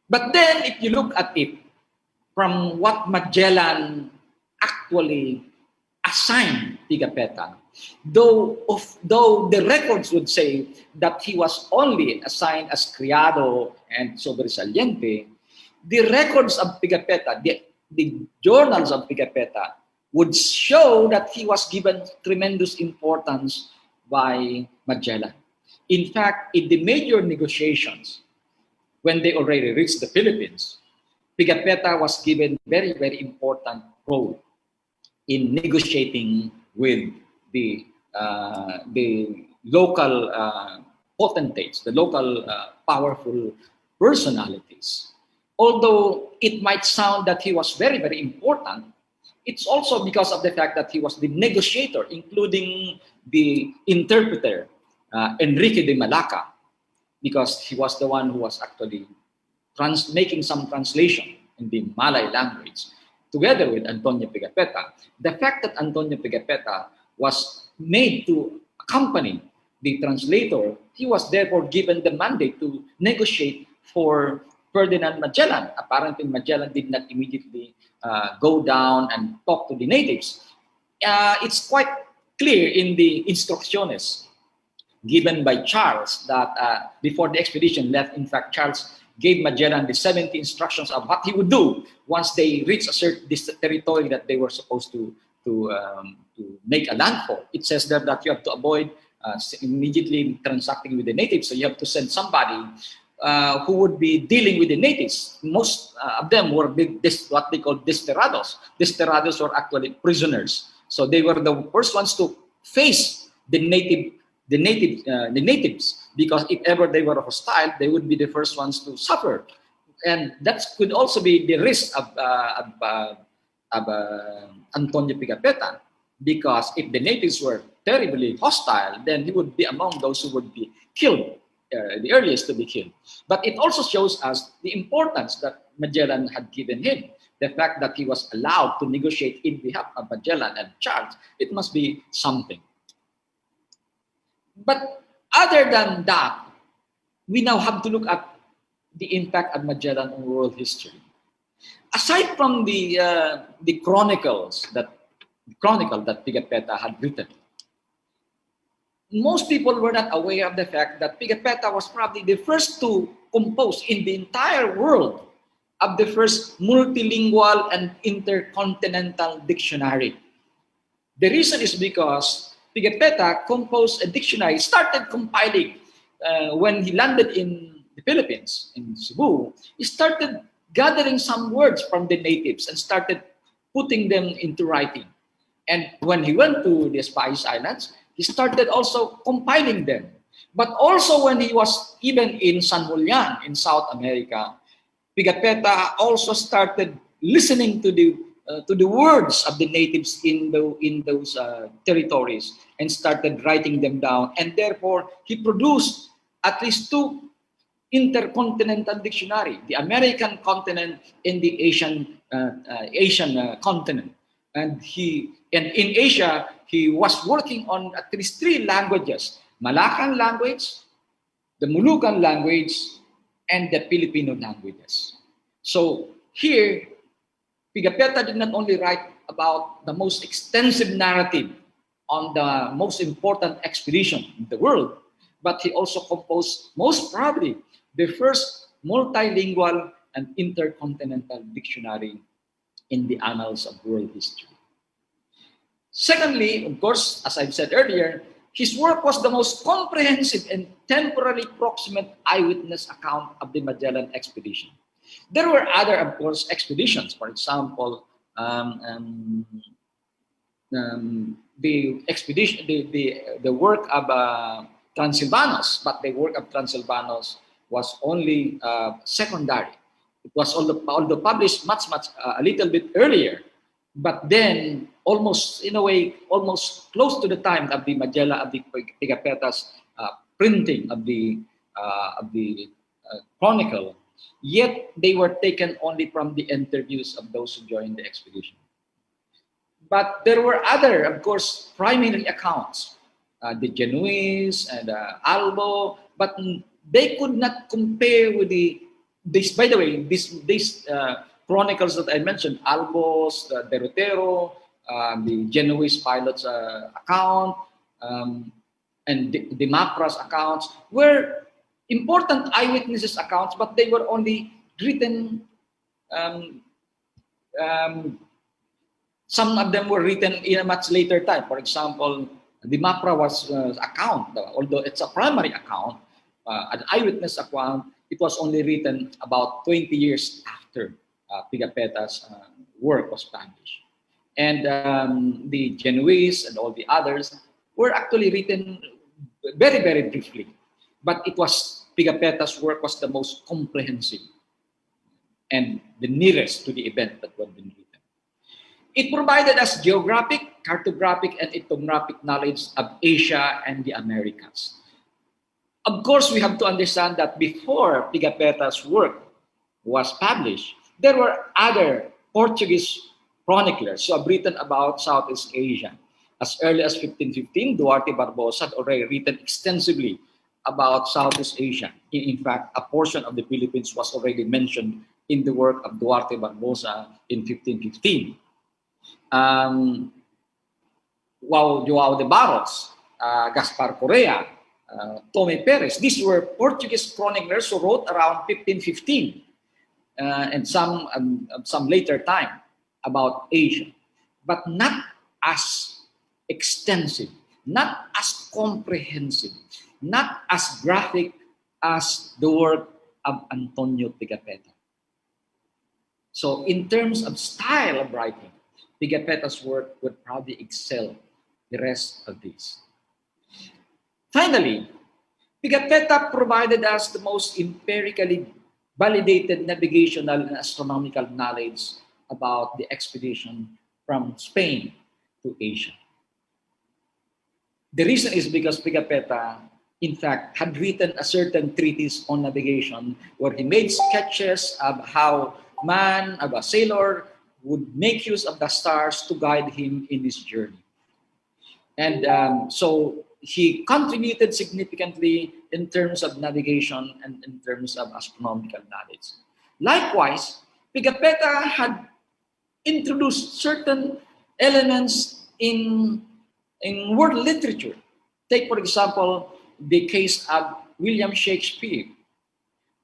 But then, if you look at it from what Magellan actually assigned Pigafetta, though the records would say that he was only assigned as criado and sobresaliente, the records of Pigafetta, the journals of Pigafetta, would show that he was given tremendous importance by Magellan. In fact, in the major negotiations, when they already reached the Philippines, Pigafetta was given very, very important role in negotiating with the local potentates, the local powerful personalities. Although it might sound that he was very, very important, it's also because of the fact that he was the negotiator, including the interpreter, Enrique de Malaca, because he was the one who was actually making some translation in the Malay language. together with Antonio Pigafetta. The fact that Antonio Pigafetta was made to accompany the translator, he was therefore given the mandate to negotiate for Ferdinand Magellan. Apparently, Magellan did not immediately go down and talk to the natives. It's quite clear in the instrucciones given by Charles that before the expedition left, in fact, Charles gave Magellan the 70 instructions of what he would do once they reached a certain territory that they were supposed to make a landfall. It says there that you have to avoid immediately transacting with the natives, so you have to send somebody who would be dealing with the natives. Most of them were what they call desperados. Desperados were actually prisoners. So they were the first ones to face the natives, because if ever they were hostile, they would be the first ones to suffer. And that could also be the risk of Antonio Pigafetta, because if the natives were terribly hostile, then he would be among those who would be killed, the earliest to be killed. But it also shows us the importance that Magellan had given him. The fact that he was allowed to negotiate in behalf of Magellan and Charles, it must be something. But other than that, we now have to look at the impact of Magellan on world history. Aside from the chronicle that Pigafetta had written, most people were not aware of the fact that Pigafetta was probably the first to compose in the entire world of the first multilingual and intercontinental dictionary. The reason is because Pigafetta composed a dictionary, started compiling when he landed in the Philippines, in Cebu. He started gathering some words from the natives and started putting them into writing. And when he went to the Spice Islands, he started also compiling them. But also when he was even in San Julian in South America, Pigafetta also started listening to the words of the natives in those territories and started writing them down. And therefore, he produced at least two intercontinental dictionary: the American continent and the Asian continent. And in Asia, he was working on at least three languages: Malacan language, the Moluccan language, and the Filipino languages. So here, Pigafetta did not only write about the most extensive narrative on the most important expedition in the world, but he also composed most probably the first multilingual and intercontinental dictionary in the annals of world history. Secondly, of course, as I've said earlier, his work was the most comprehensive and temporally proximate eyewitness account of the Magellan expedition. There were other, of course, expeditions. For example, the expedition, the work of Transilvanos, but the work of Transilvanos was only secondary. It was although published much a little bit earlier, but then almost in a way almost close to the time of the Magellan, of the Pigafetta's printing of the chronicle. Yet they were taken only from the interviews of those who joined the expedition. But there were other, of course, primary accounts, the Genoese and Albo, but they could not compare with this. By the way, these chronicles that I mentioned, Albo's, the Derrotero, the Genoese pilot's account, and the Mapra's accounts were important eyewitnesses accounts, but they were only written. Some of them were written in a much later time. For example, the Mapra was account, although it's a primary account, an eyewitness account. It was only written about 20 years after Pigafetta's work was published. And the Genoese and all the others were actually written very, very briefly. But it was Pigafetta's work was the most comprehensive and the nearest to the event that had been written. It provided us geographic, cartographic, and ethnographic knowledge of Asia and the Americas. Of course, we have to understand that before Pigafetta's work was published, there were other Portuguese chroniclers who have written about Southeast Asia. As early as 1515, Duarte Barbosa had already written extensively about Southeast Asia. In fact, a portion of the Philippines was already mentioned in the work of Duarte Barbosa in 1515. Joao de Barros, Gaspar Correa, Tome Perez, these were Portuguese chroniclers who wrote around 1515 and some later time about Asia, but not as extensive, not as comprehensive, not as graphic as the work of Antonio Pigafetta. So in terms of style of writing, Pigafetta's work would probably excel the rest of these. Finally, Pigafetta provided us the most empirically validated navigational and astronomical knowledge about the expedition from Spain to Asia. The reason is because Pigafetta, in fact, had written a certain treatise on navigation where he made sketches of how man, of a sailor, would make use of the stars to guide him in his journey. And so he contributed significantly in terms of navigation and in terms of astronomical knowledge. Likewise, Pigafetta had introduced certain elements in world literature. Take, for example, the case of William Shakespeare.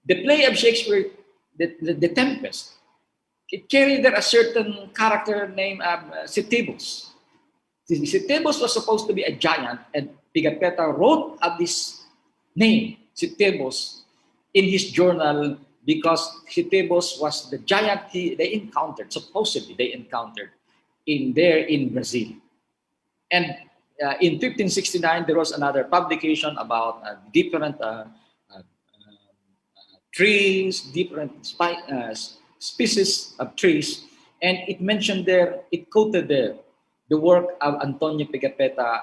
The play of Shakespeare, The Tempest, it carried there a certain character named Setebos. Setebos was supposed to be a giant, and Pigafetta wrote of this name, Setebos, in his journal because Setebos was the giant they encountered, supposedly they encountered in Brazil. And in 1569, there was another publication about different trees, different species of trees, and it mentioned there, it quoted there, the work of Antonio Pigafetta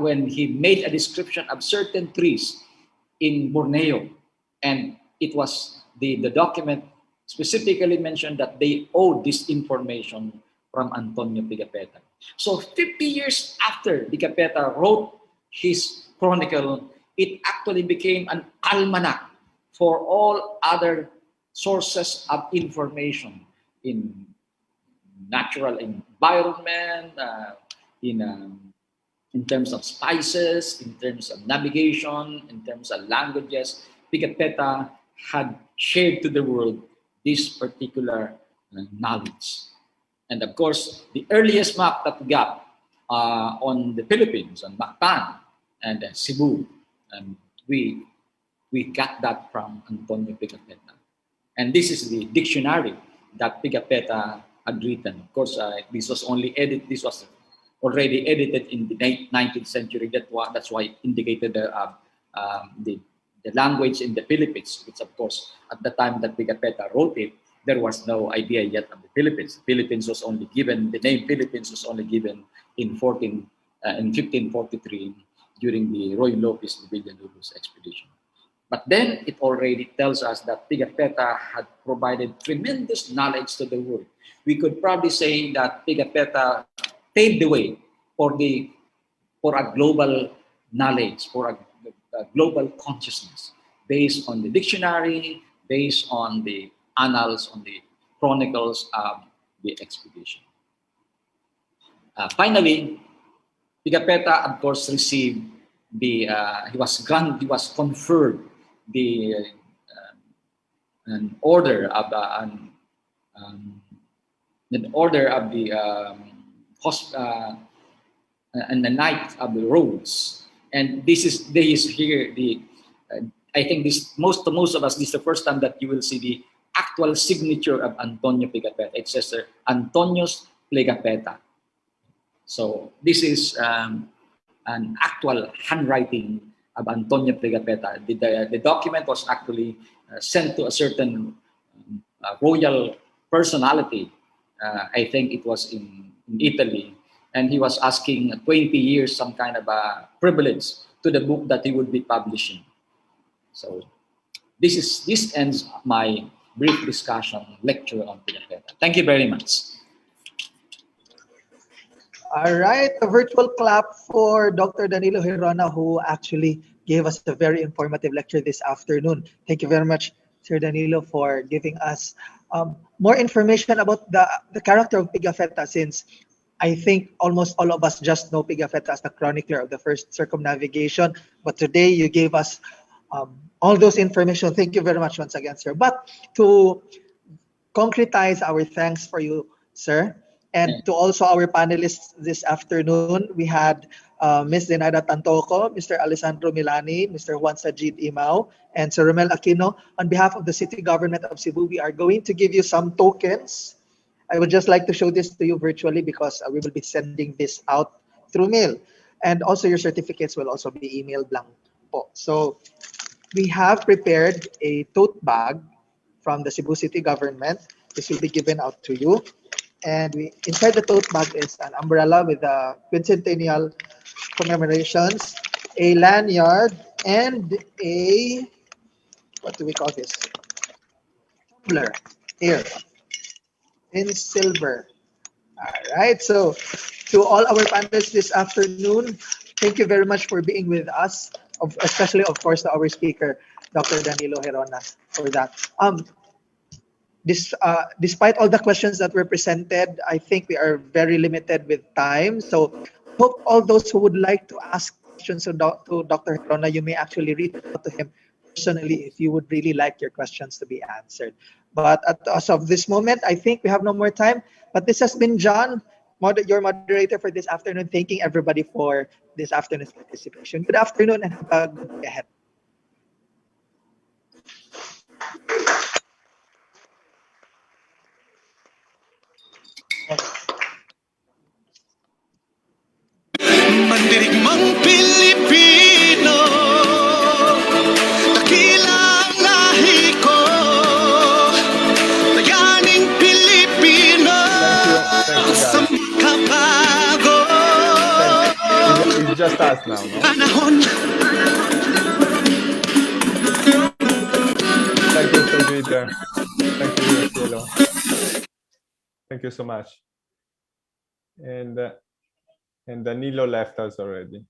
when he made a description of certain trees in Borneo. And it was the document specifically mentioned that they owed this information from Antonio Pigafetta. So 50 years after Pigafetta wrote his chronicle, it actually became an almanac for all other sources of information in natural environment, in terms of spices, in terms of navigation, in terms of languages. Pigafetta had shared to the world this particular knowledge. And of course, the earliest map that we got on the Philippines, on Mactan and Cebu, and we got that from Antonio Pigafetta. And this is the dictionary that Pigafetta had written. Of course, this was already edited in the 19th century. That's why it indicated the language in the Philippines, which of course, at the time that Pigafetta wrote it, there was no idea yet of the Philippines. The name Philippines was only given in 1543 during the Roy Lopez de Villalobos expedition. But then it already tells us that Pigafetta had provided tremendous knowledge to the world. We could probably say that Pigafetta paved the way for a global knowledge, for a global consciousness, based on the dictionary, based on the annals, on the chronicles of the expedition. Finally, Pigafetta, of course, received he was conferred an order of and the Knight of the Rose. And this is here I think most of us, this is the first time that you will see the actual signature of Antonio Pigafetta. It says Antonius Pigafetta. So this is an actual handwriting of Antonio Pigafetta. The document was actually sent to a certain royal personality. I think it was in Italy, and he was asking 20 years some kind of a privilege to the book that he would be publishing. So this ends my brief discussion lecture on Pigafetta. Thank you very much. All right, a virtual clap for Dr. Danilo Gerona, who actually gave us a very informative lecture this afternoon. Thank you very much, Sir Danilo, for giving us more information about the character of Pigafetta, since I think almost all of us just know Pigafetta as the chronicler of the first circumnavigation. But today you gave us all those information. Thank you very much once again, sir. But to concretize our thanks for you, sir, and to also our panelists this afternoon, we had Ms. Zenaida Tantoco, Mr. Alessandro Milani, Mr. Juan Sajid Imao, and Sir Rommel Aquino. On behalf of the City Government of Cebu, we are going to give you some tokens. I would just like to show this to you virtually because we will be sending this out through mail. And also your certificates will also be emailed lang po. So we have prepared a tote bag from the Cebu City Government. This will be given out to you. And inside the tote bag is an umbrella with the Quincentennial Commemorations, a lanyard, and a, what do we call this? Tumbler here in silver. All right, so to all our panelists this afternoon, thank you very much for being with us, especially, of course, to our speaker, Dr. Danilo Gerona, for that. Despite all the questions that were presented, I think we are very limited with time. So hope all those who would like to ask questions to Dr. Gerona, you may actually reach out to him personally if you would really like your questions to be answered. But as of this moment, I think we have no more time. But this has been John, your moderator for this afternoon, thanking everybody for this afternoon's participation. Good afternoon and have a good day ahead. Mandirigmang Pilipino, dakilang lahi ko, bayaning Pilipino, sa makabago. It's just us now, no? Panahon. Thank you, Sajid. Thank you, Cielo. Thank you so much. And Danilo left us already.